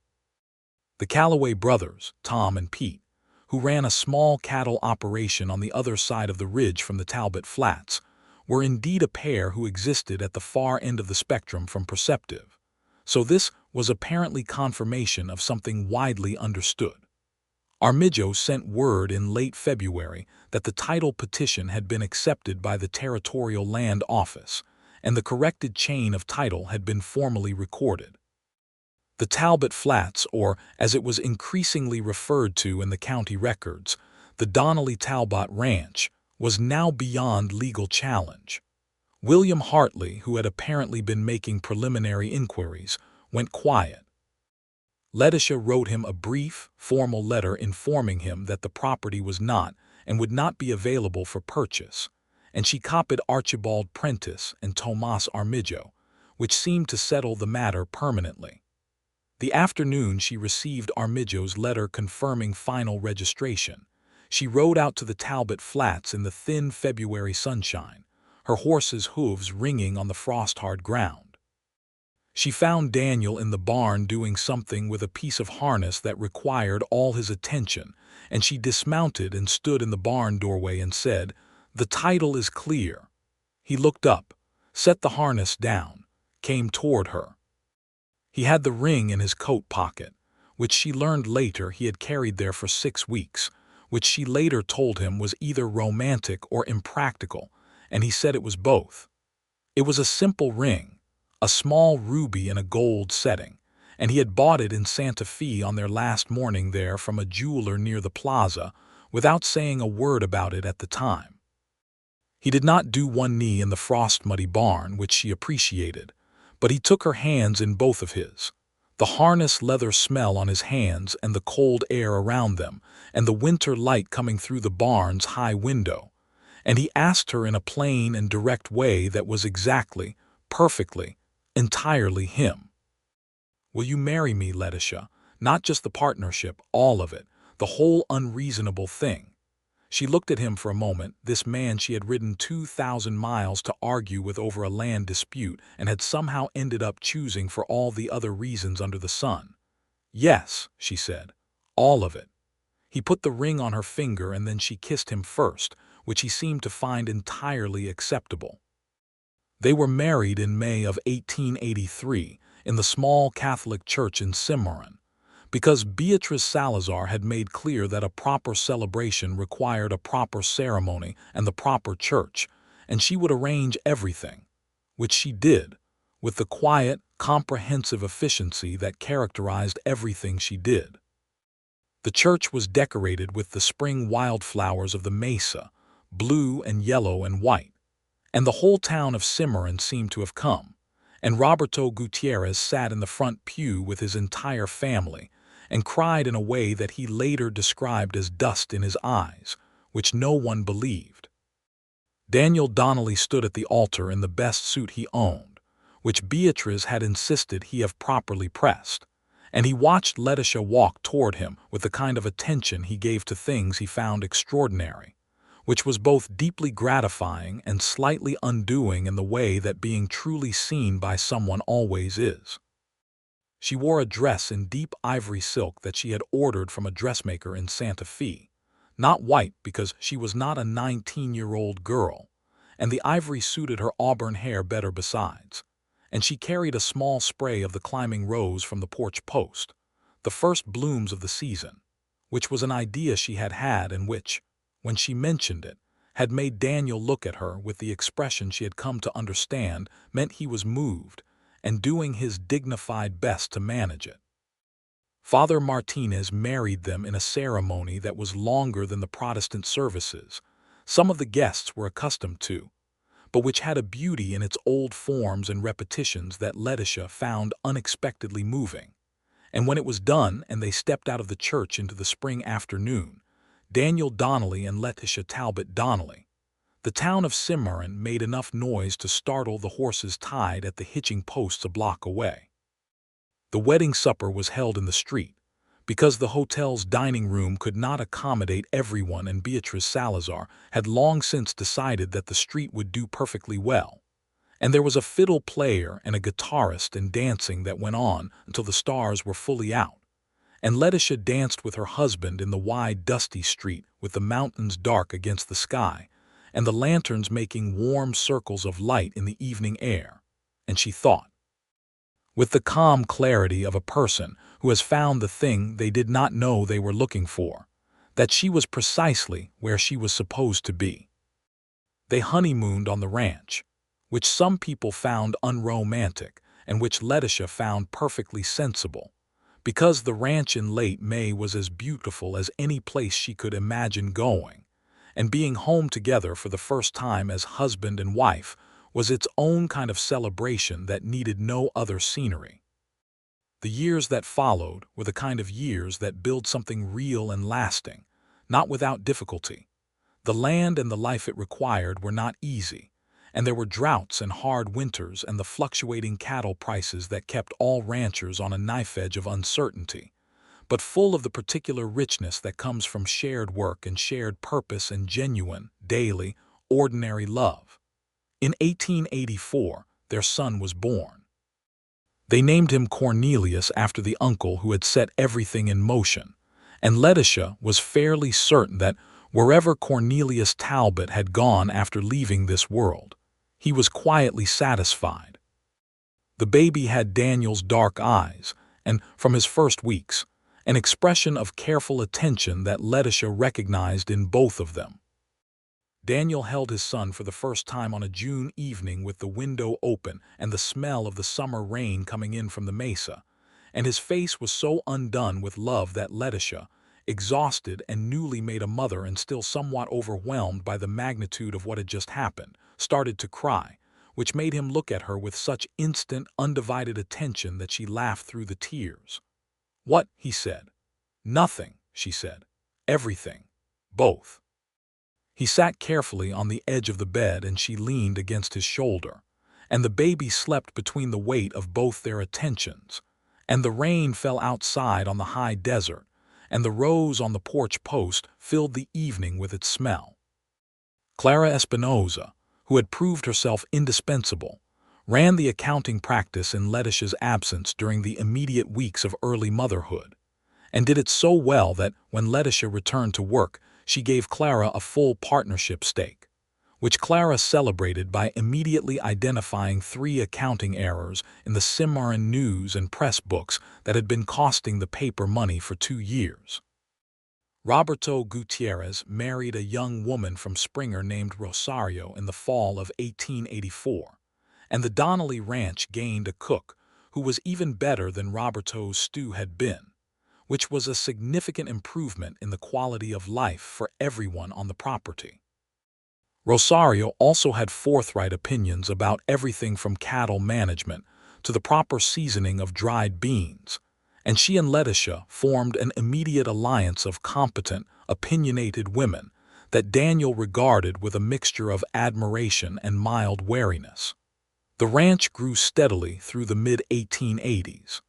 The Calloway brothers, Tom and Pete, who ran a small cattle operation on the other side of the ridge from the Talbot Flats, were indeed a pair who existed at the far end of the spectrum from perceptive. So this was apparently confirmation of something widely understood. Armijo sent word in late February that the title petition had been accepted by the Territorial Land Office, and the corrected chain of title had been formally recorded. The Talbot Flats, or as it was increasingly referred to in the county records, the Donnelly Talbot Ranch, was now beyond legal challenge. William Hartley, who had apparently been making preliminary inquiries, went quiet. Letitia wrote him a brief, formal letter informing him that the property was not and would not be available for purchase, and she copied Archibald Prentice and Tomas Armijo, which seemed to settle the matter permanently. The afternoon she received Armijo's letter confirming final registration, she rode out to the Talbot Flats in the thin February sunshine, her horse's hooves ringing on the frost-hard ground. She found Daniel in the barn doing something with a piece of harness that required all his attention, and she dismounted and stood in the barn doorway and said, "The title is clear." He looked up, set the harness down, came toward her. He had the ring in his coat pocket, which she learned later he had carried there for 6 weeks, which she later told him was either romantic or impractical, and he said it was both. It was a simple ring, a small ruby in a gold setting, and he had bought it in Santa Fe on their last morning there from a jeweler near the plaza, without saying a word about it at the time. He did not do one knee in the frost-muddy barn, which she appreciated, but he took her hands in both of his. The harness leather smell on his hands and the cold air around them, and the winter light coming through the barn's high window, and he asked her in a plain and direct way that was exactly, perfectly, entirely him. "Will you marry me, Letitia? Not just the partnership, all of it, the whole unreasonable thing." She looked at him for a moment, this man she had ridden 2,000 miles to argue with over a land dispute and had somehow ended up choosing for all the other reasons under the sun. "Yes," she said, "all of it." He put the ring on her finger and then she kissed him first, which he seemed to find entirely acceptable. They were married in May of 1883 in the small Catholic church in Cimarron, because Beatrice Salazar had made clear that a proper celebration required a proper ceremony and the proper church, and she would arrange everything, which she did, with the quiet, comprehensive efficiency that characterized everything she did. The church was decorated with the spring wildflowers of the mesa, blue and yellow and white, and the whole town of Cimarron seemed to have come, and Roberto Gutierrez sat in the front pew with his entire family and cried in a way that he later described as dust in his eyes, which no one believed. Daniel Donnelly stood at the altar in the best suit he owned, which Beatrice had insisted he have properly pressed, and he watched Letitia walk toward him with the kind of attention he gave to things he found extraordinary, which was both deeply gratifying and slightly undoing in the way that being truly seen by someone always is. She wore a dress in deep ivory silk that she had ordered from a dressmaker in Santa Fe, not white because she was not a 19-year-old girl, and the ivory suited her auburn hair better besides, and she carried a small spray of the climbing rose from the porch post, the first blooms of the season, which was an idea she had had and which, when she mentioned it, had made Daniel look at her with the expression she had come to understand meant he was moved and doing his dignified best to manage it. Father Martinez married them in a ceremony that was longer than the Protestant services some of the guests were accustomed to, but which had a beauty in its old forms and repetitions that Letitia found unexpectedly moving. And when it was done and they stepped out of the church into the spring afternoon, Daniel Donnelly and Letitia Talbot Donnelly, the town of Cimarron made enough noise to startle the horses tied at the hitching posts a block away. The wedding supper was held in the street, because the hotel's dining room could not accommodate everyone, and Beatrice Salazar had long since decided that the street would do perfectly well, and there was a fiddle player and a guitarist and dancing that went on until the stars were fully out, and Letitia danced with her husband in the wide, dusty street with the mountains dark against the sky and the lanterns making warm circles of light in the evening air. And she thought, with the calm clarity of a person who has found the thing they did not know they were looking for, that she was precisely where she was supposed to be. They honeymooned on the ranch, which some people found unromantic and which Letitia found perfectly sensible, because the ranch in late May was as beautiful as any place she could imagine going, and being home together for the first time as husband and wife was its own kind of celebration that needed no other scenery. The years that followed were the kind of years that build something real and lasting, not without difficulty. The land and the life it required were not easy, and there were droughts and hard winters and the fluctuating cattle prices that kept all ranchers on a knife edge of uncertainty, but full of the particular richness that comes from shared work and shared purpose and genuine, daily, ordinary love. In 1884, their son was born. They named him Cornelius after the uncle who had set everything in motion, and Letitia was fairly certain that wherever Cornelius Talbot had gone after leaving this world, he was quietly satisfied. The baby had Daniel's dark eyes, and, from his first weeks, an expression of careful attention that Letitia recognized in both of them. Daniel held his son for the first time on a June evening with the window open and the smell of the summer rain coming in from the mesa, and his face was so undone with love that Letitia, exhausted and newly made a mother and still somewhat overwhelmed by the magnitude of what had just happened, started to cry, which made him look at her with such instant, undivided attention that she laughed through the tears. "What?" he said. "Nothing," she said. "Everything. Both." He sat carefully on the edge of the bed and she leaned against his shoulder, and the baby slept between the weight of both their attentions, and the rain fell outside on the high desert, and the rose on the porch post filled the evening with its smell. Clara Espinosa, who had proved herself indispensable, ran the accounting practice in Letitia's absence during the immediate weeks of early motherhood, and did it so well that when Letitia returned to work, she gave Clara a full partnership stake, which Clara celebrated by immediately identifying 3 accounting errors in the Cimarron news and press books that had been costing the paper money for 2 years. Roberto Gutierrez married a young woman from Springer named Rosario in the fall of 1884, and the Donnelly Ranch gained a cook who was even better than Roberto's stew had been, which was a significant improvement in the quality of life for everyone on the property. Rosario also had forthright opinions about everything from cattle management to the proper seasoning of dried beans, and she and Letitia formed an immediate alliance of competent, opinionated women that Daniel regarded with a mixture of admiration and mild wariness. The ranch grew steadily through the mid-1880s.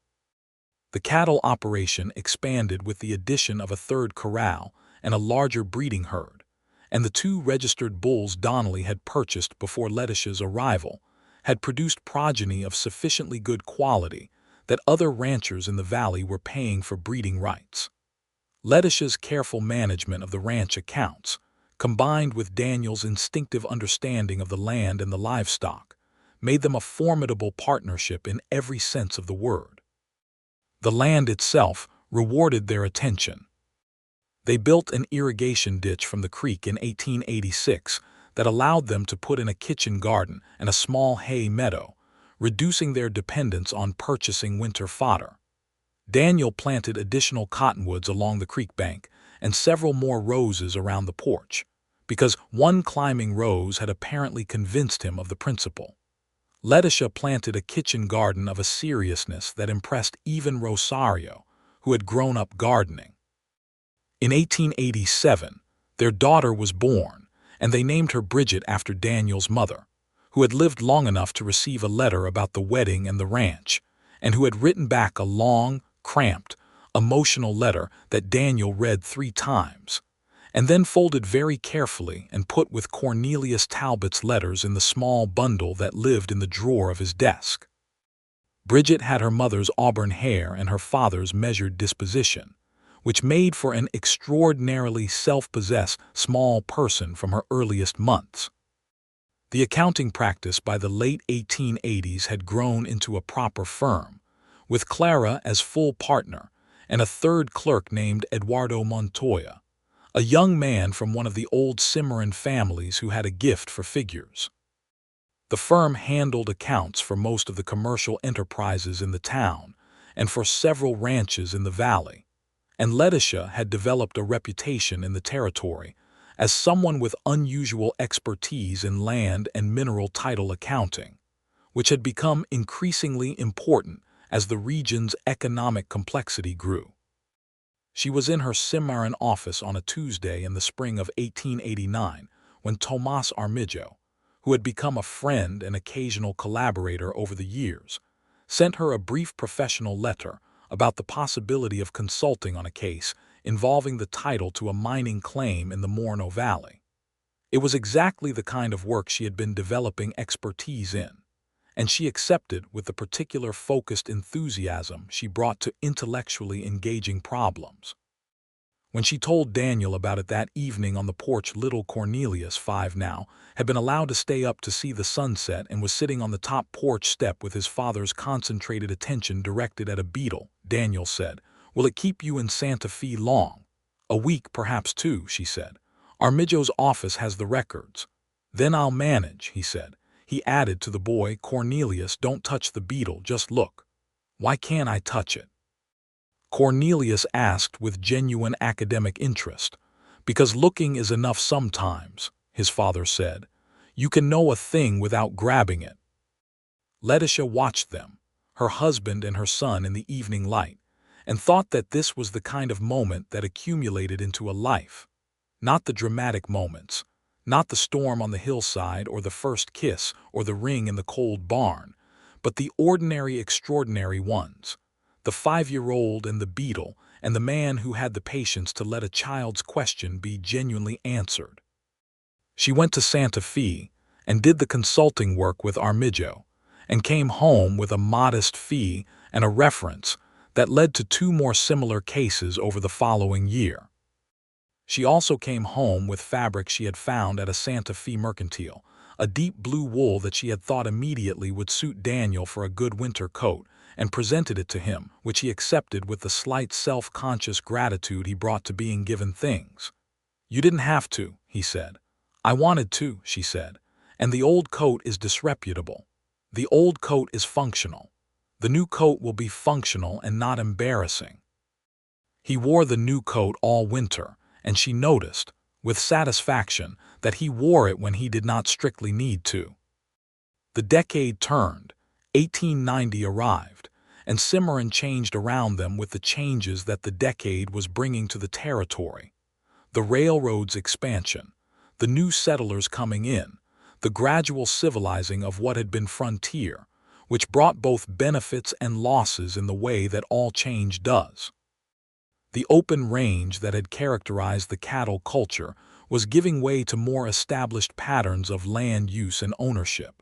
The cattle operation expanded with the addition of a 3rd corral and a larger breeding herd, and the 2 registered bulls Donnelly had purchased before Letitia's arrival had produced progeny of sufficiently good quality that other ranchers in the valley were paying for breeding rights. Letitia's careful management of the ranch accounts, combined with Daniel's instinctive understanding of the land and the livestock, made them a formidable partnership in every sense of the word. The land itself rewarded their attention. They built an irrigation ditch from the creek in 1886 that allowed them to put in a kitchen garden and a small hay meadow, reducing their dependence on purchasing winter fodder. Daniel planted additional cottonwoods along the creek bank and several more roses around the porch, because one climbing rose had apparently convinced him of the principle. Letitia planted a kitchen garden of a seriousness that impressed even Rosario, who had grown up gardening. In 1887, their daughter was born, and they named her Bridget after Daniel's mother, who had lived long enough to receive a letter about the wedding and the ranch, and who had written back a long, cramped, emotional letter that Daniel read 3 times, and then folded very carefully and put with Cornelius Talbot's letters in the small bundle that lived in the drawer of his desk. Bridget had her mother's auburn hair and her father's measured disposition, which made for an extraordinarily self-possessed small person from her earliest months. The accounting practice by the late 1880s had grown into a proper firm, with Clara as full partner and a third clerk named Eduardo Montoya, a young man from one of the old Cimarron families who had a gift for figures. The firm handled accounts for most of the commercial enterprises in the town and for several ranches in the valley, and Letitia had developed a reputation in the territory as someone with unusual expertise in land and mineral title accounting, which had become increasingly important as the region's economic complexity grew. She was in her Cimarron office on a Tuesday in the spring of 1889 when Tomas Armijo, who had become a friend and occasional collaborator over the years, sent her a brief professional letter about the possibility of consulting on a case involving the title to a mining claim in the Morno Valley. It was exactly the kind of work she had been developing expertise in, and she accepted with the particular focused enthusiasm she brought to intellectually engaging problems. When she told Daniel about it that evening on the porch, little Cornelius, 5 now, had been allowed to stay up to see the sunset and was sitting on the top porch step with his father's concentrated attention directed at a beetle. Daniel said, "Will it keep you in Santa Fe long?" "A week, perhaps 2, she said. "Armijo's office has the records." "Then I'll manage," he said. He added to the boy, "Cornelius, don't touch the beetle, just look." "Why can't I touch it?" Cornelius asked with genuine academic interest. "Because looking is enough sometimes," his father said. "You can know a thing without grabbing it." Letitia watched them, her husband and her son in the evening light, and thought that this was the kind of moment that accumulated into a life. Not the dramatic moments, not the storm on the hillside or the first kiss or the ring in the cold barn, but the ordinary extraordinary ones. The 5-year-old and the beetle, and the man who had the patience to let a child's question be genuinely answered. She went to Santa Fe and did the consulting work with Armijo, and came home with a modest fee and a reference that led to 2 more similar cases over the following year. She also came home with fabric she had found at a Santa Fe mercantile, a deep blue wool that she had thought immediately would suit Daniel for a good winter coat, and presented it to him, which he accepted with the slight self-conscious gratitude he brought to being given things. "You didn't have to," he said. "I wanted to," she said. "And the old coat is disreputable. The old coat is functional. The new coat will be functional and not embarrassing." He wore the new coat all winter, and she noticed, with satisfaction, that he wore it when he did not strictly need to. The decade turned, 1890 arrived, and Cimarron changed around them with the changes that the decade was bringing to the territory. The railroad's expansion, the new settlers coming in, the gradual civilizing of what had been frontier, which brought both benefits and losses in the way that all change does. The open range that had characterized the cattle culture was giving way to more established patterns of land use and ownership,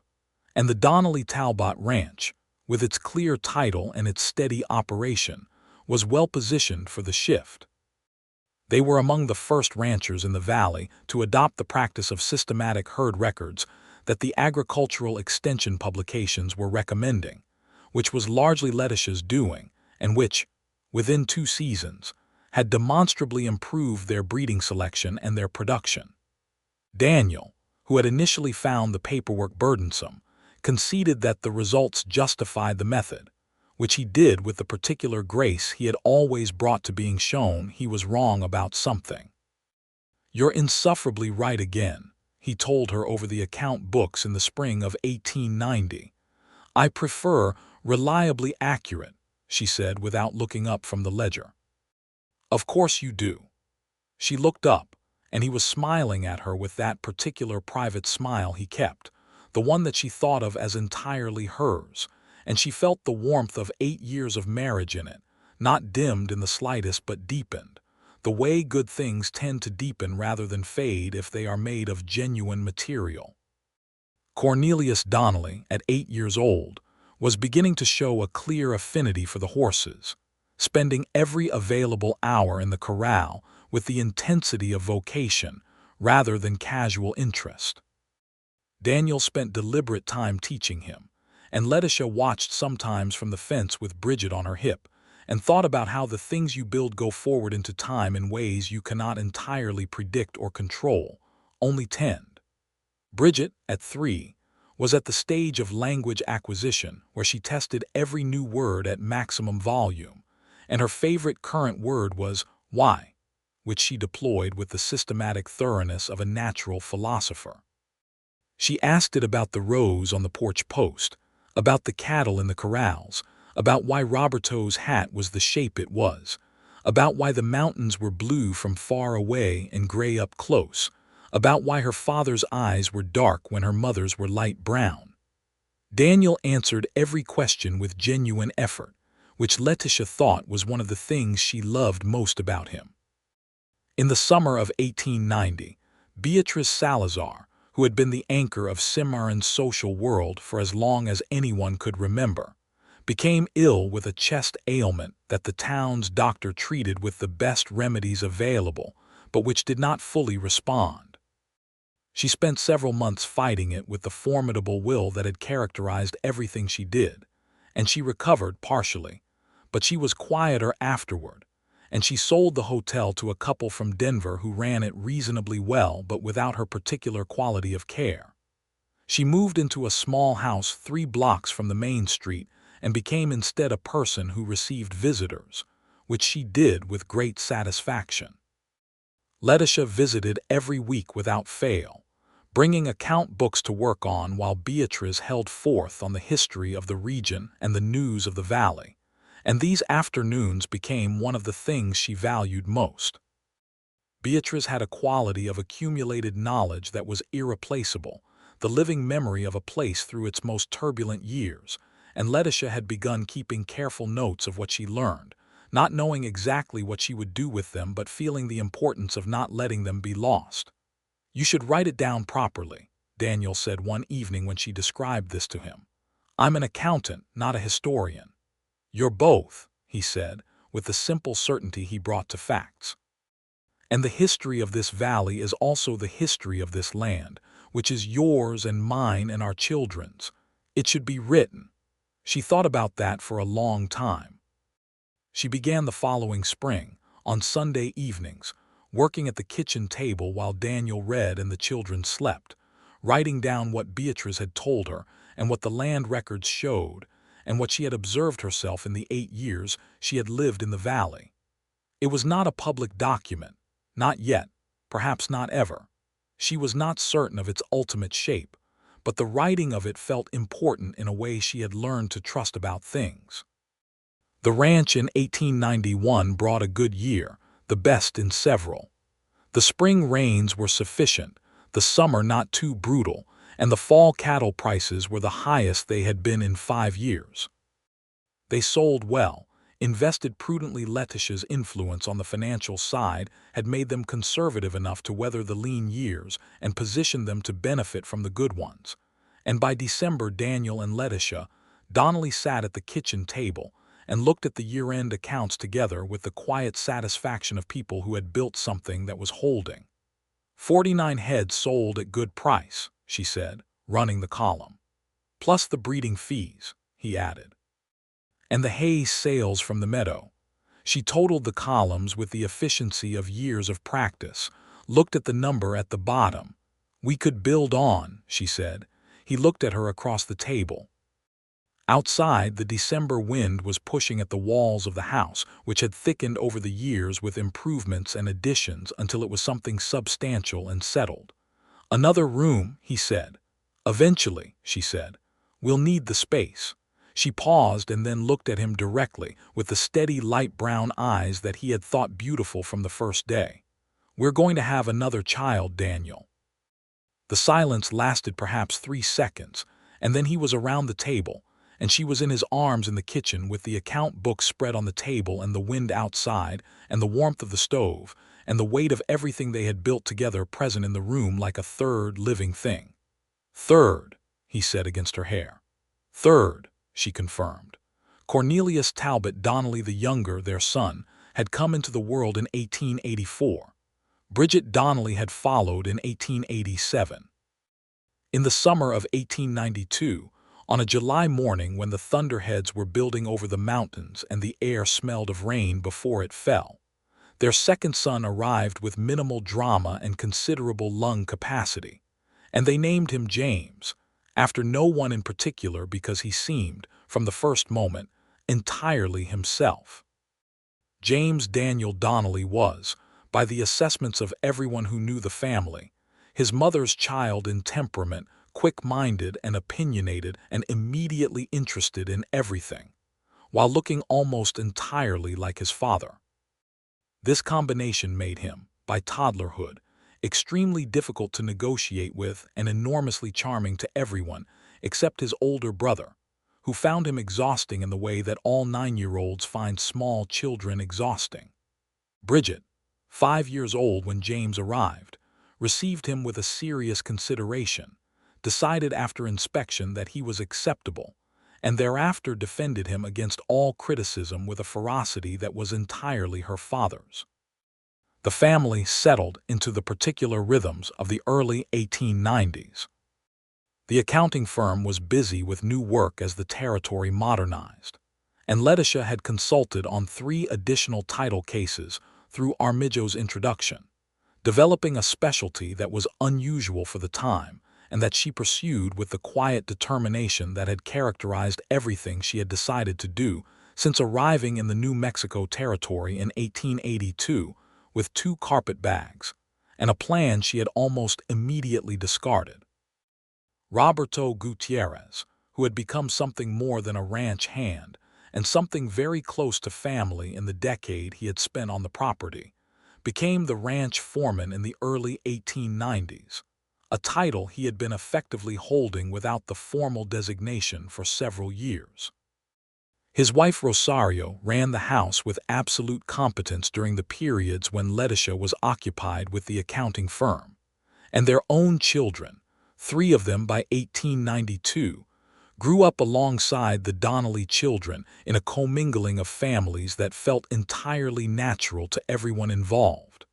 and the Donnelly Talbot Ranch, with its clear title and its steady operation, was well positioned for the shift. They were among the first ranchers in the valley to adopt the practice of systematic herd records that the agricultural extension publications were recommending, which was largely Letitia's doing, and which, within 2 seasons, had demonstrably improved their breeding selection and their production. Daniel, who had initially found the paperwork burdensome, conceded that the results justified the method, which he did with the particular grace he had always brought to being shown he was wrong about something. "You're insufferably right again," he told her over the account books in the spring of 1890. "I prefer reliably accurate," she said without looking up from the ledger. "Of course you do." She looked up, and he was smiling at her with that particular private smile he kept, the one that she thought of as entirely hers, and she felt the warmth of 8 years of marriage in it, not dimmed in the slightest but deepened, the way good things tend to deepen rather than fade if they are made of genuine material. Cornelius Donnelly, at 8 years old, was beginning to show a clear affinity for the horses, spending every available hour in the corral with the intensity of vocation rather than casual interest. Daniel spent deliberate time teaching him, and Letitia watched sometimes from the fence with Bridget on her hip, and thought about how the things you build go forward into time in ways you cannot entirely predict or control, only tend. Bridget, at 3, was at the stage of language acquisition where she tested every new word at maximum volume, and her favorite current word was why, which she deployed with the systematic thoroughness of a natural philosopher. She asked it about the rows on the porch post, about the cattle in the corrals, about why Roberto's hat was the shape it was, about why the mountains were blue from far away and gray up close, about why her father's eyes were dark when her mother's were light brown. Daniel answered every question with genuine effort, which Letitia thought was one of the things she loved most about him. In the summer of 1890, Beatrice Salazar, who had been the anchor of Cimarron's social world for as long as anyone could remember, became ill with a chest ailment that the town's doctor treated with the best remedies available, but which did not fully respond. She spent several months fighting it with the formidable will that had characterized everything she did, and she recovered partially, but she was quieter afterward, and she sold the hotel to a couple from Denver who ran it reasonably well but without her particular quality of care. She moved into a small house 3 blocks from the main street and became instead a person who received visitors, which she did with great satisfaction. Letitia visited every week without fail, bringing account books to work on while Beatrice held forth on the history of the region and the news of the valley, and these afternoons became one of the things she valued most. Beatrice had a quality of accumulated knowledge that was irreplaceable, the living memory of a place through its most turbulent years, and Letitia had begun keeping careful notes of what she learned, not knowing exactly what she would do with them but feeling the importance of not letting them be lost. "You should write it down properly," Daniel said one evening when she described this to him. "I'm an accountant, not a historian." "You're both," he said, with the simple certainty he brought to facts. "And the history of this valley is also the history of this land, which is yours and mine and our children's. It should be written." She thought about that for a long time. She began the following spring, on Sunday evenings, working at the kitchen table while Daniel read and the children slept, writing down what Beatrice had told her and what the land records showed, and what she had observed herself in the 8 years she had lived in the valley. It was not a public document, not yet, perhaps not ever. She was not certain of its ultimate shape, but the writing of it felt important in a way she had learned to trust about things. The ranch in 1891 brought a good year, the best in several. The spring rains were sufficient, the summer not too brutal, and the fall cattle prices were the highest they had been in 5 years. They sold well, invested prudently. Letitia's influence on the financial side had made them conservative enough to weather the lean years and position them to benefit from the good ones. And by December, Daniel and Letitia Donnelly sat at the kitchen table and looked at the year-end accounts together with the quiet satisfaction of people who had built something that was holding. 49 heads sold at good price, she said, running the column. Plus the breeding fees, he added. And the hay sales from the meadow. She totaled the columns with the efficiency of years of practice, looked at the number at the bottom. We could build on, she said. He looked at her across the table. Outside, the December wind was pushing at the walls of the house, which had thickened over the years with improvements and additions until it was something substantial and settled. Another room, he said. Eventually, she said. We'll need the space. She paused and then looked at him directly, with the steady light brown eyes that he had thought beautiful from the first day. We're going to have another child, Daniel. The silence lasted perhaps 3 seconds, and then he was around the table, and she was in his arms in the kitchen with the account book spread on the table and the wind outside and the warmth of the stove and the weight of everything they had built together present in the room like a third living thing. "Third," he said against her hair. "Third," she confirmed. Cornelius Talbot Donnelly the Younger, their son, had come into the world in 1884. Bridget Donnelly had followed in 1887. In the summer of 1892, on a July morning when the thunderheads were building over the mountains and the air smelled of rain before it fell, their second son arrived with minimal drama and considerable lung capacity, and they named him James, after no one in particular because he seemed, from the first moment, entirely himself. James Daniel Donnelly was, by the assessments of everyone who knew the family, his mother's child in temperament, quick-minded and opinionated and immediately interested in everything, while looking almost entirely like his father. This combination made him, by toddlerhood, extremely difficult to negotiate with and enormously charming to everyone except his older brother, who found him exhausting in the way that all 9-year-olds find small children exhausting. Bridget, 5 years old when James arrived, received him with a serious consideration, decided after inspection that he was acceptable, and thereafter defended him against all criticism with a ferocity that was entirely her father's. The family settled into the particular rhythms of the early 1890s. The accounting firm was busy with new work as the territory modernized, and Letitia had consulted on 3 additional title cases through Armijo's introduction, developing a specialty that was unusual for the time and that she pursued with the quiet determination that had characterized everything she had decided to do since arriving in the New Mexico territory in 1882 with 2 carpet bags, and a plan she had almost immediately discarded. Roberto Gutierrez, who had become something more than a ranch hand and something very close to family in the decade he had spent on the property, became the ranch foreman in the early 1890s, a title he had been effectively holding without the formal designation for several years. His wife Rosario ran the house with absolute competence during the periods when Letitia was occupied with the accounting firm, and their own children, 3 of them by 1892, grew up alongside the Donnelly children in a commingling of families that felt entirely natural to everyone involved.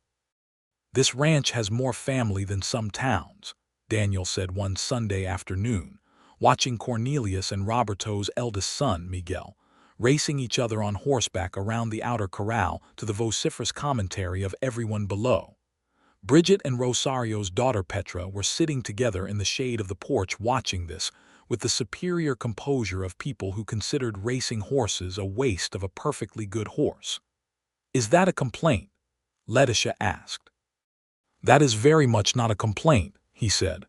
"This ranch has more family than some towns," Daniel said one Sunday afternoon, watching Cornelius and Roberto's eldest son, Miguel, racing each other on horseback around the outer corral to the vociferous commentary of everyone below. Bridget and Rosario's daughter Petra were sitting together in the shade of the porch watching this with the superior composure of people who considered racing horses a waste of a perfectly good horse. "Is that a complaint?" Letitia asked. "That is very much not a complaint," he said.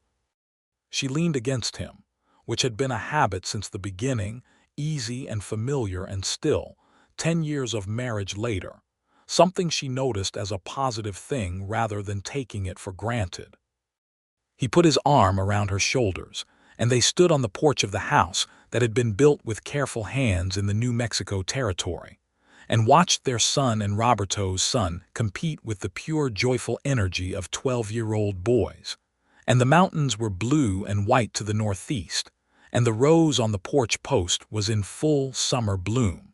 She leaned against him, which had been a habit since the beginning, easy and familiar and still, 10 years of marriage later, something she noticed as a positive thing rather than taking it for granted. He put his arm around her shoulders, and they stood on the porch of the house that had been built with careful hands in the New Mexico territory, and watched their son and Roberto's son compete with the pure joyful energy of 12-year-old boys. And the mountains were blue and white to the northeast, and the rose on the porch post was in full summer bloom.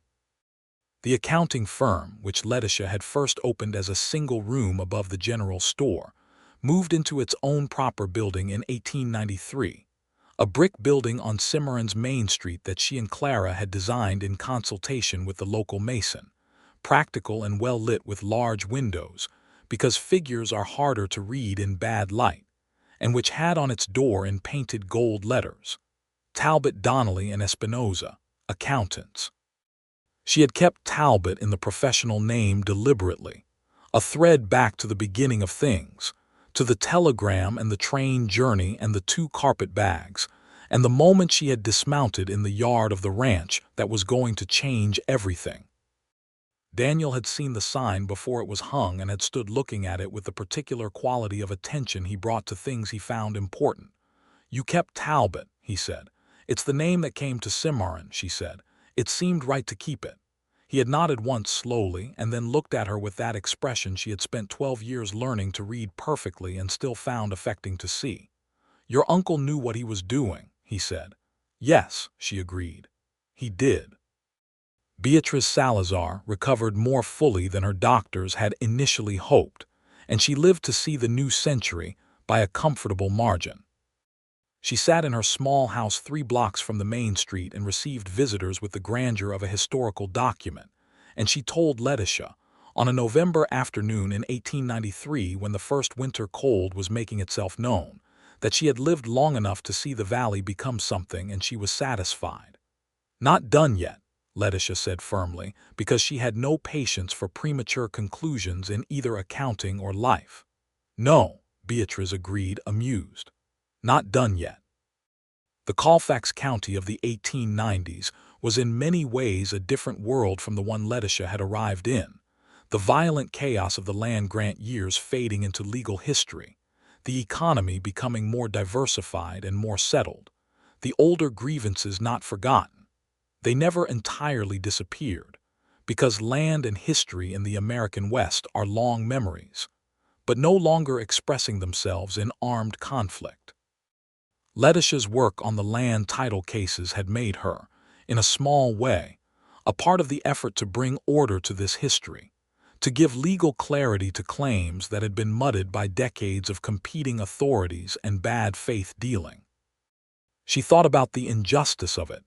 The accounting firm, which Letitia had first opened as a single room above the general store, moved into its own proper building in 1893, a brick building on Cimarron's Main Street that she and Clara had designed in consultation with the local mason, practical and well lit with large windows, because figures are harder to read in bad light, and which had on its door in painted gold letters, "Talbot Donnelly and Espinoza, Accountants." She had kept Talbot in the professional name deliberately, a thread back to the beginning of things, to the telegram and the train journey and the 2 carpet bags, and the moment she had dismounted in the yard of the ranch that was going to change everything. Daniel had seen the sign before it was hung and had stood looking at it with the particular quality of attention he brought to things he found important. "You kept Talbot," he said. "It's the name that came to Cimarron," she said. "It seemed right to keep it." He had nodded once slowly and then looked at her with that expression she had spent 12 years learning to read perfectly and still found affecting to see. "Your uncle knew what he was doing," he said. "Yes," she agreed. he did. Beatriz Salazar recovered more fully than her doctors had initially hoped, and she lived to see the new century by a comfortable margin. She sat in her small house 3 blocks from the main street and received visitors with the grandeur of a historical document, and she told Letitia, on a November afternoon in 1893 when the first winter cold was making itself known, that she had lived long enough to see the valley become something and she was satisfied. Not done yet, Letitia said firmly, because she had no patience for premature conclusions in either accounting or life. No, Beatriz agreed, amused. Not done yet. The Colfax County of the 1890s was in many ways a different world from the one Letitia had arrived in, the violent chaos of the land-grant years fading into legal history, the economy becoming more diversified and more settled, the older grievances not forgotten. They never entirely disappeared, because land and history in the American West are long memories, but no longer expressing themselves in armed conflict. Letitia's work on the land title cases had made her, in a small way, a part of the effort to bring order to this history, to give legal clarity to claims that had been muddied by decades of competing authorities and bad faith dealing. She thought about the injustice of it,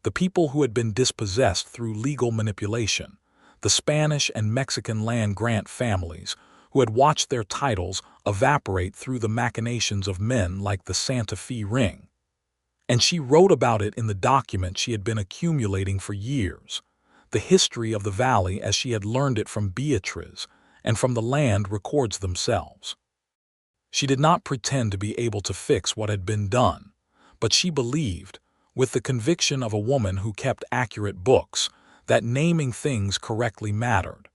the people who had been dispossessed through legal manipulation, the Spanish and Mexican land-grant families who had watched their titles evaporate through the machinations of men like the Santa Fe Ring. And she wrote about it in the document she had been accumulating for years, the history of the valley as she had learned it from Beatriz and from the land records themselves. She did not pretend to be able to fix what had been done, but she believed, with the conviction of a woman who kept accurate books, that naming things correctly mattered.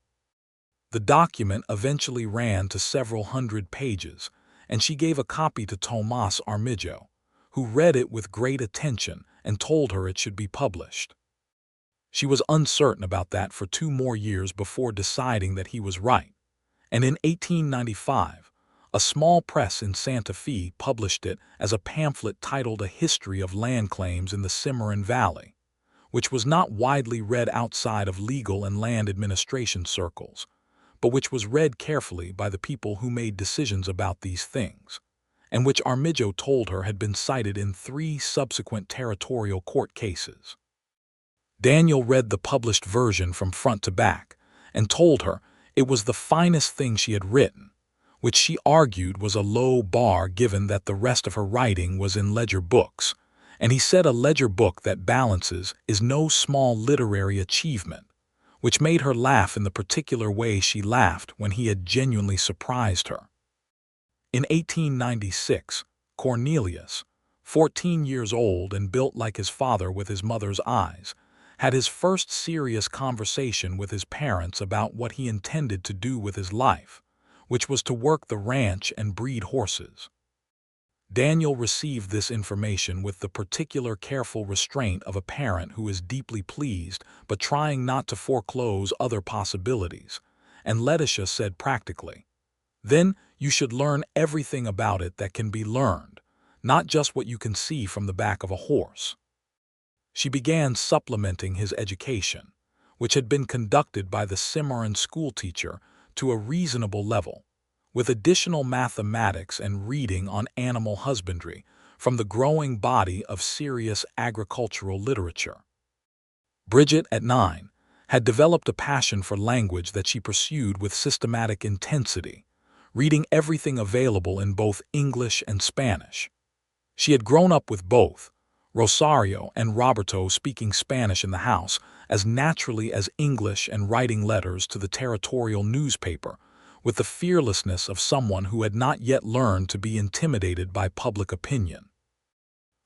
The document eventually ran to several hundred pages, and she gave a copy to Tomás Armijo, who read it with great attention and told her it should be published. She was uncertain about that for 2 more years before deciding that he was right, and in 1895, a small press in Santa Fe published it as a pamphlet titled A History of Land Claims in the Cimarron Valley, which was not widely read outside of legal and land administration circles, but which was read carefully by the people who made decisions about these things, and which Armijo told her had been cited in 3 subsequent territorial court cases. Daniel read the published version from front to back and told her it was the finest thing she had written, which she argued was a low bar given that the rest of her writing was in ledger books, and he said a ledger book that balances is no small literary achievement, which made her laugh in the particular way she laughed when he had genuinely surprised her. In 1896, Cornelius, 14 years old and built like his father with his mother's eyes, had his first serious conversation with his parents about what he intended to do with his life, which was to work the ranch and breed horses. Daniel received this information with the particular careful restraint of a parent who is deeply pleased but trying not to foreclose other possibilities, and Letitia said practically, "Then you should learn everything about it that can be learned, not just what you can see from the back of a horse." She began supplementing his education, which had been conducted by the Cimarron schoolteacher, to a reasonable level, with additional mathematics and reading on animal husbandry from the growing body of serious agricultural literature. Bridget, at 9, had developed a passion for language that she pursued with systematic intensity, reading everything available in both English and Spanish. She had grown up with both, Rosario and Roberto speaking Spanish in the house as naturally as English and writing letters to the territorial newspaper with the fearlessness of someone who had not yet learned to be intimidated by public opinion.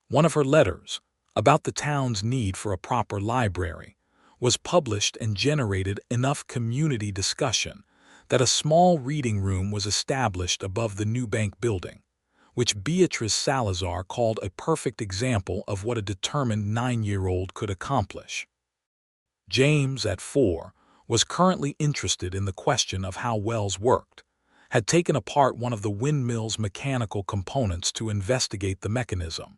One of her letters, about the town's need for a proper library, was published and generated enough community discussion that a small reading room was established above the new bank building, which Beatriz Salazar called a perfect example of what a determined 9-year-old could accomplish. James, at 4, was currently interested in the question of how wells worked, had taken apart one of the windmill's mechanical components to investigate the mechanism,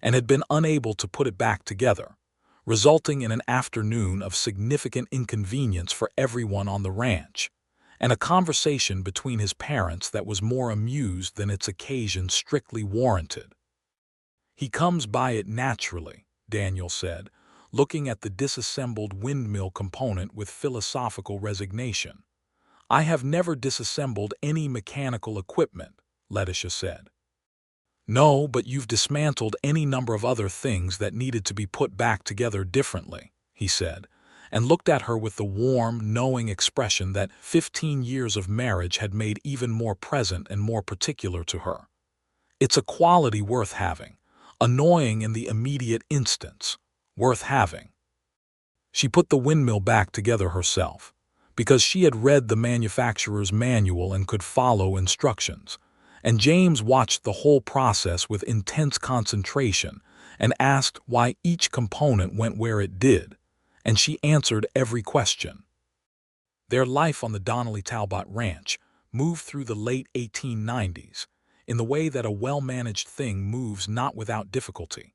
and had been unable to put it back together, resulting in an afternoon of significant inconvenience for everyone on the ranch, and a conversation between his parents that was more amused than its occasion strictly warranted. "He comes by it naturally," Daniel said, looking at the disassembled windmill component with philosophical resignation. "I have never disassembled any mechanical equipment," Letitia said. "No, but you've dismantled any number of other things that needed to be put back together differently," he said, and looked at her with the warm, knowing expression that 15 years of marriage had made even more present and more particular to her. "It's a quality worth having. Annoying in the immediate instance. Worth having." She put the windmill back together herself, because she had read the manufacturer's manual and could follow instructions, and James watched the whole process with intense concentration and asked why each component went where it did, and she answered every question. Their life on the Donnelly Talbot Ranch moved through the late 1890s in the way that a well-managed thing moves, not without difficulty,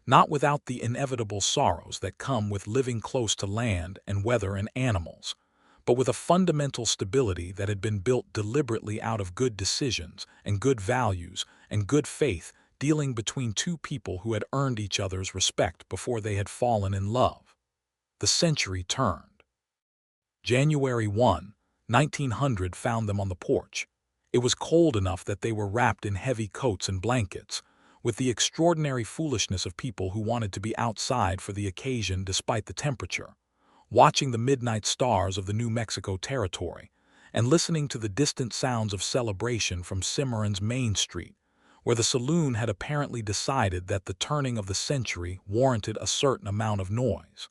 not without the inevitable sorrows that come with living close to land and weather and animals, but with a fundamental stability that had been built deliberately out of good decisions and good values and good faith dealing between two people who had earned each other's respect before they had fallen in love. The century turned. January 1, 1900 found them on the porch. It was cold enough that they were wrapped in heavy coats and blankets, with the extraordinary foolishness of people who wanted to be outside for the occasion despite the temperature, watching the midnight stars of the New Mexico territory, and listening to the distant sounds of celebration from Cimarron's Main Street, where the saloon had apparently decided that the turning of the century warranted a certain amount of noise.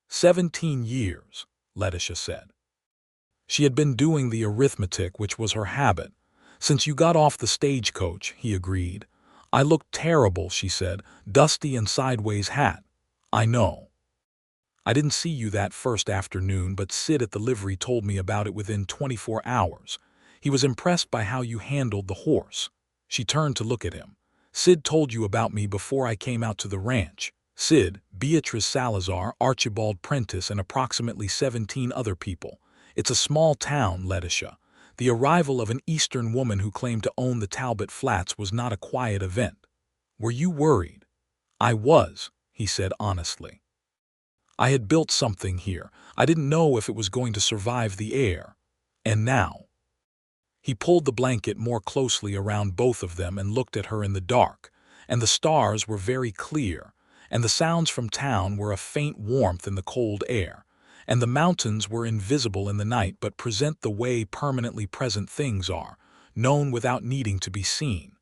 17 years, Letitia said. She had been doing the arithmetic, which was her habit. "Since you got off the stagecoach," he agreed. "I looked terrible," she said, "dusty and sideways hat." "I know. I didn't see you that first afternoon, but Sid at the livery told me about it within 24 hours. He was impressed by how you handled the horse." She turned to look at him. "Sid told you about me before I came out to the ranch. Sid, Beatrice Salazar, Archibald Prentice, and approximately 17 other people. It's a small town, Letitia. The arrival of an Eastern woman who claimed to own the Talbot Flats was not a quiet event. Were you worried?" "I was," he said honestly. "I had built something here. I didn't know if it was going to survive the air. And now." He pulled the blanket more closely around both of them and looked at her in the dark, and the stars were very clear, and the sounds from town were a faint warmth in the cold air, and the mountains were invisible in the night but present the way permanently present things are, known without needing to be seen.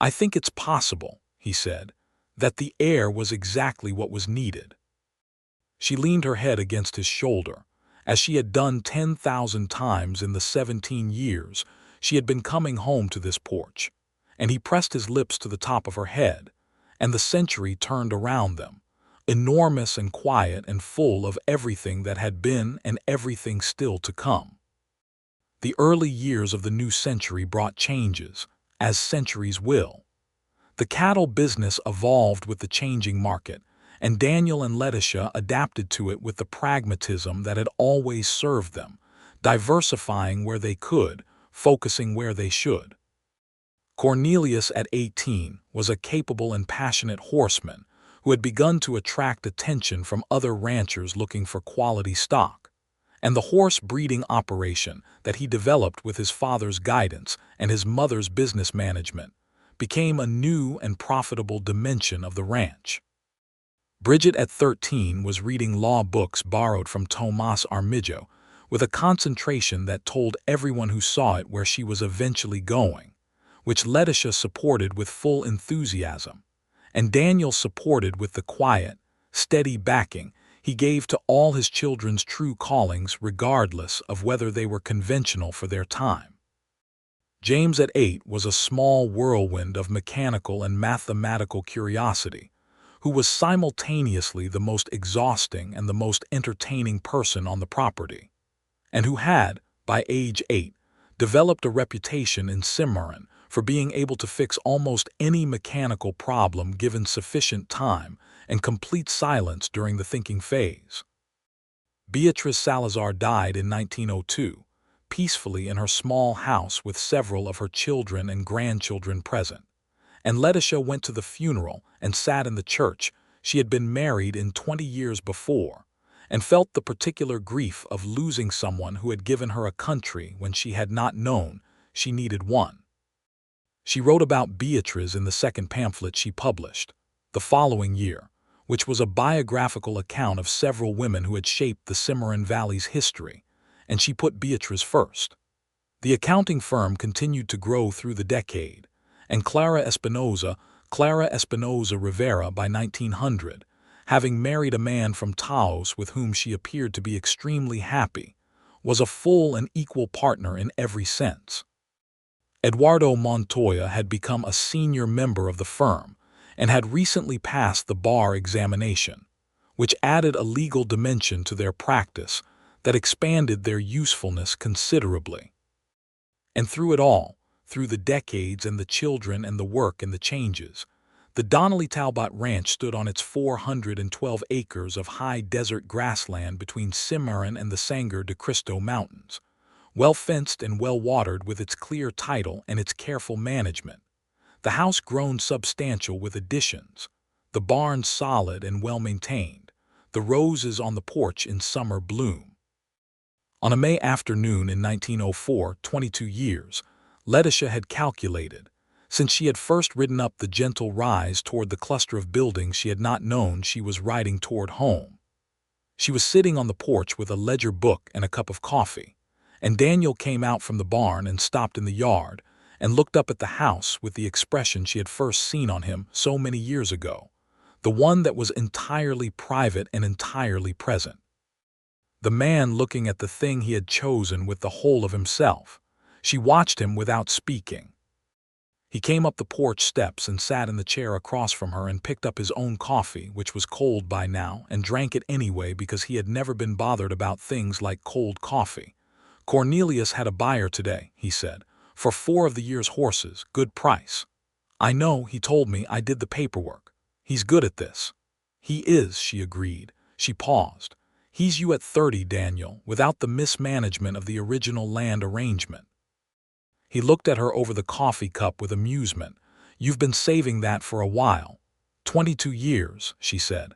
"I think it's possible," he said, "that the air was exactly what was needed." She leaned her head against his shoulder, as she had done 10,000 times in the 17 years she had been coming home to this porch, and he pressed his lips to the top of her head, and the century turned around them, enormous and quiet and full of everything that had been and everything still to come. The early years of the new century brought changes, as centuries will. The cattle business evolved with the changing market, and Daniel and Letitia adapted to it with the pragmatism that had always served them, diversifying where they could, focusing where they should. Cornelius, at 18, was a capable and passionate horseman who had begun to attract attention from other ranchers looking for quality stock, and the horse breeding operation that he developed with his father's guidance and his mother's business management became a new and profitable dimension of the ranch. Bridget, at 13, was reading law books borrowed from Tomas Armijo with a concentration that told everyone who saw it where she was eventually going, which Letitia supported with full enthusiasm, and Daniel supported with the quiet, steady backing he gave to all his children's true callings regardless of whether they were conventional for their time. James, at 8, was a small whirlwind of mechanical and mathematical curiosity, who was simultaneously the most exhausting and the most entertaining person on the property, and who had, by age 8, developed a reputation in Cimarron for being able to fix almost any mechanical problem given sufficient time and complete silence during the thinking phase. Beatriz Salazar died in 1902, peacefully in her small house with several of her children and grandchildren present, and Letitia went to the funeral and sat in the church. She had been married in 20 years before, and felt the particular grief of losing someone who had given her a country when she had not known she needed one. She wrote about Beatriz in the second pamphlet she published the following year, which was a biographical account of several women who had shaped the Cimarron Valley's history, and she put Beatriz first. The accounting firm continued to grow through the decade, and Clara Espinoza Rivera by 1900, having married a man from Taos with whom she appeared to be extremely happy, was a full and equal partner in every sense. Eduardo Montoya had become a senior member of the firm and had recently passed the bar examination, which added a legal dimension to their practice that expanded their usefulness considerably. And through it all, through the decades and the children and the work and the changes, the Donnelly Talbot Ranch stood on its 412 acres of high desert grassland between Cimarron and the Sangre de Cristo Mountains, well-fenced and well-watered with its clear title and its careful management, the house grown substantial with additions, the barn solid and well-maintained, the roses on the porch in summer bloom. On a May afternoon in 1904, 22 years, Letitia had calculated, since she had first ridden up the gentle rise toward the cluster of buildings she had not known she was riding toward home. She was sitting on the porch with a ledger book and a cup of coffee, and Daniel came out from the barn and stopped in the yard and looked up at the house with the expression she had first seen on him so many years ago, the one that was entirely private and entirely present. The man looking at the thing he had chosen with the whole of himself. She watched him without speaking. He came up the porch steps and sat in the chair across from her and picked up his own coffee, which was cold by now, and drank it anyway because he had never been bothered about things like cold coffee. "Cornelius had a buyer today," he said, "for 4 of the year's horses, good price. I know, he told me, I did the paperwork. He's good at this." "He is," she agreed. She paused. "He's you at 30, Daniel, without the mismanagement of the original land arrangement." He looked at her over the coffee cup with amusement. "You've been saving that for a while." 22 years, she said.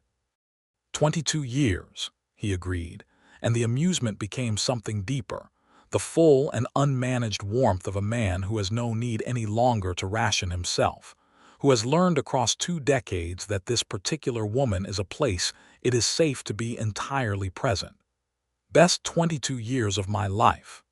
22 years, he agreed, and the amusement became something deeper, the full and unmanaged warmth of a man who has no need any longer to ration himself, who has learned across 2 decades that this particular woman is a place it is safe to be entirely present. "Best 22 years of my life."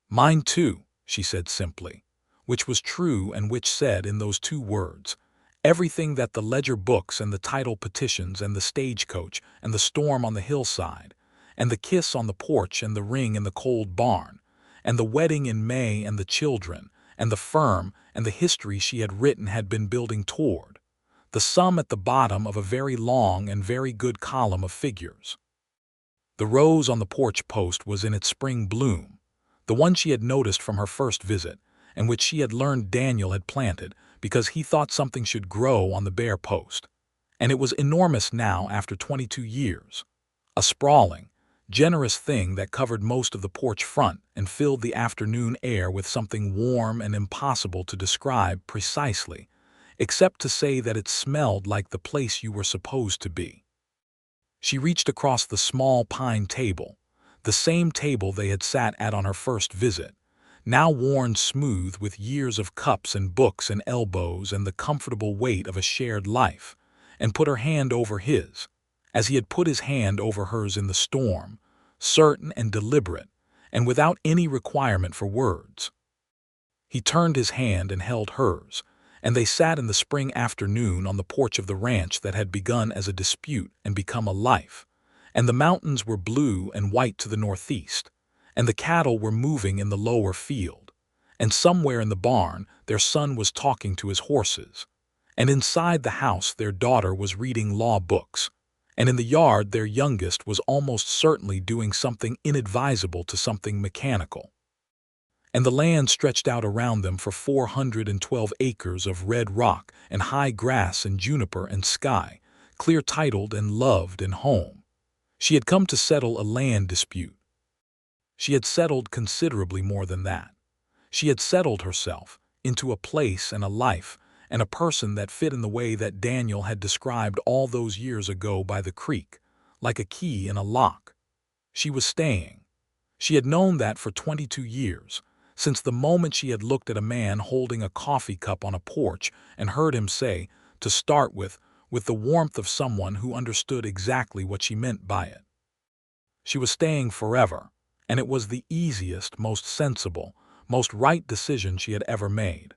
"Mine too," she said simply, which was true and which said in those 2 words everything that the ledger books and the title petitions and the stagecoach and the storm on the hillside and the kiss on the porch and the ring in the cold barn and the wedding in May and the children and the firm and the history she had written had been building toward, the sum at the bottom of a very long and very good column of figures. The rose on the porch post was in its spring bloom, the one she had noticed from her first visit, and which she had learned Daniel had planted because he thought something should grow on the bare post. And it was enormous now after 22 years. A sprawling, generous thing that covered most of the porch front and filled the afternoon air with something warm and impossible to describe precisely, except to say that it smelled like the place you were supposed to be. She reached across the small pine table, the same table they had sat at on her first visit, now worn smooth with years of cups and books and elbows and the comfortable weight of a shared life, and put her hand over his, as he had put his hand over hers in the storm, certain and deliberate, and without any requirement for words. He turned his hand and held hers, and they sat in the spring afternoon on the porch of the ranch that had begun as a dispute and become a life, and the mountains were blue and white to the northeast, and the cattle were moving in the lower field, and somewhere in the barn their son was talking to his horses, and inside the house their daughter was reading law books, and in the yard their youngest was almost certainly doing something inadvisable to something mechanical. and the land stretched out around them for 412 acres of red rock and high grass and juniper and sky, clear-titled and loved and home. She had come to settle a land dispute. She had settled considerably more than that. She had settled herself into a place and a life and a person that fit in the way that Daniel had described all those years ago by the creek, like a key in a lock. She was staying. She had known that for 22 years, since the moment she had looked at a man holding a coffee cup on a porch and heard him say, to start with the warmth of someone who understood exactly what she meant by it. She was staying forever, and it was the easiest, most sensible, most right decision she had ever made.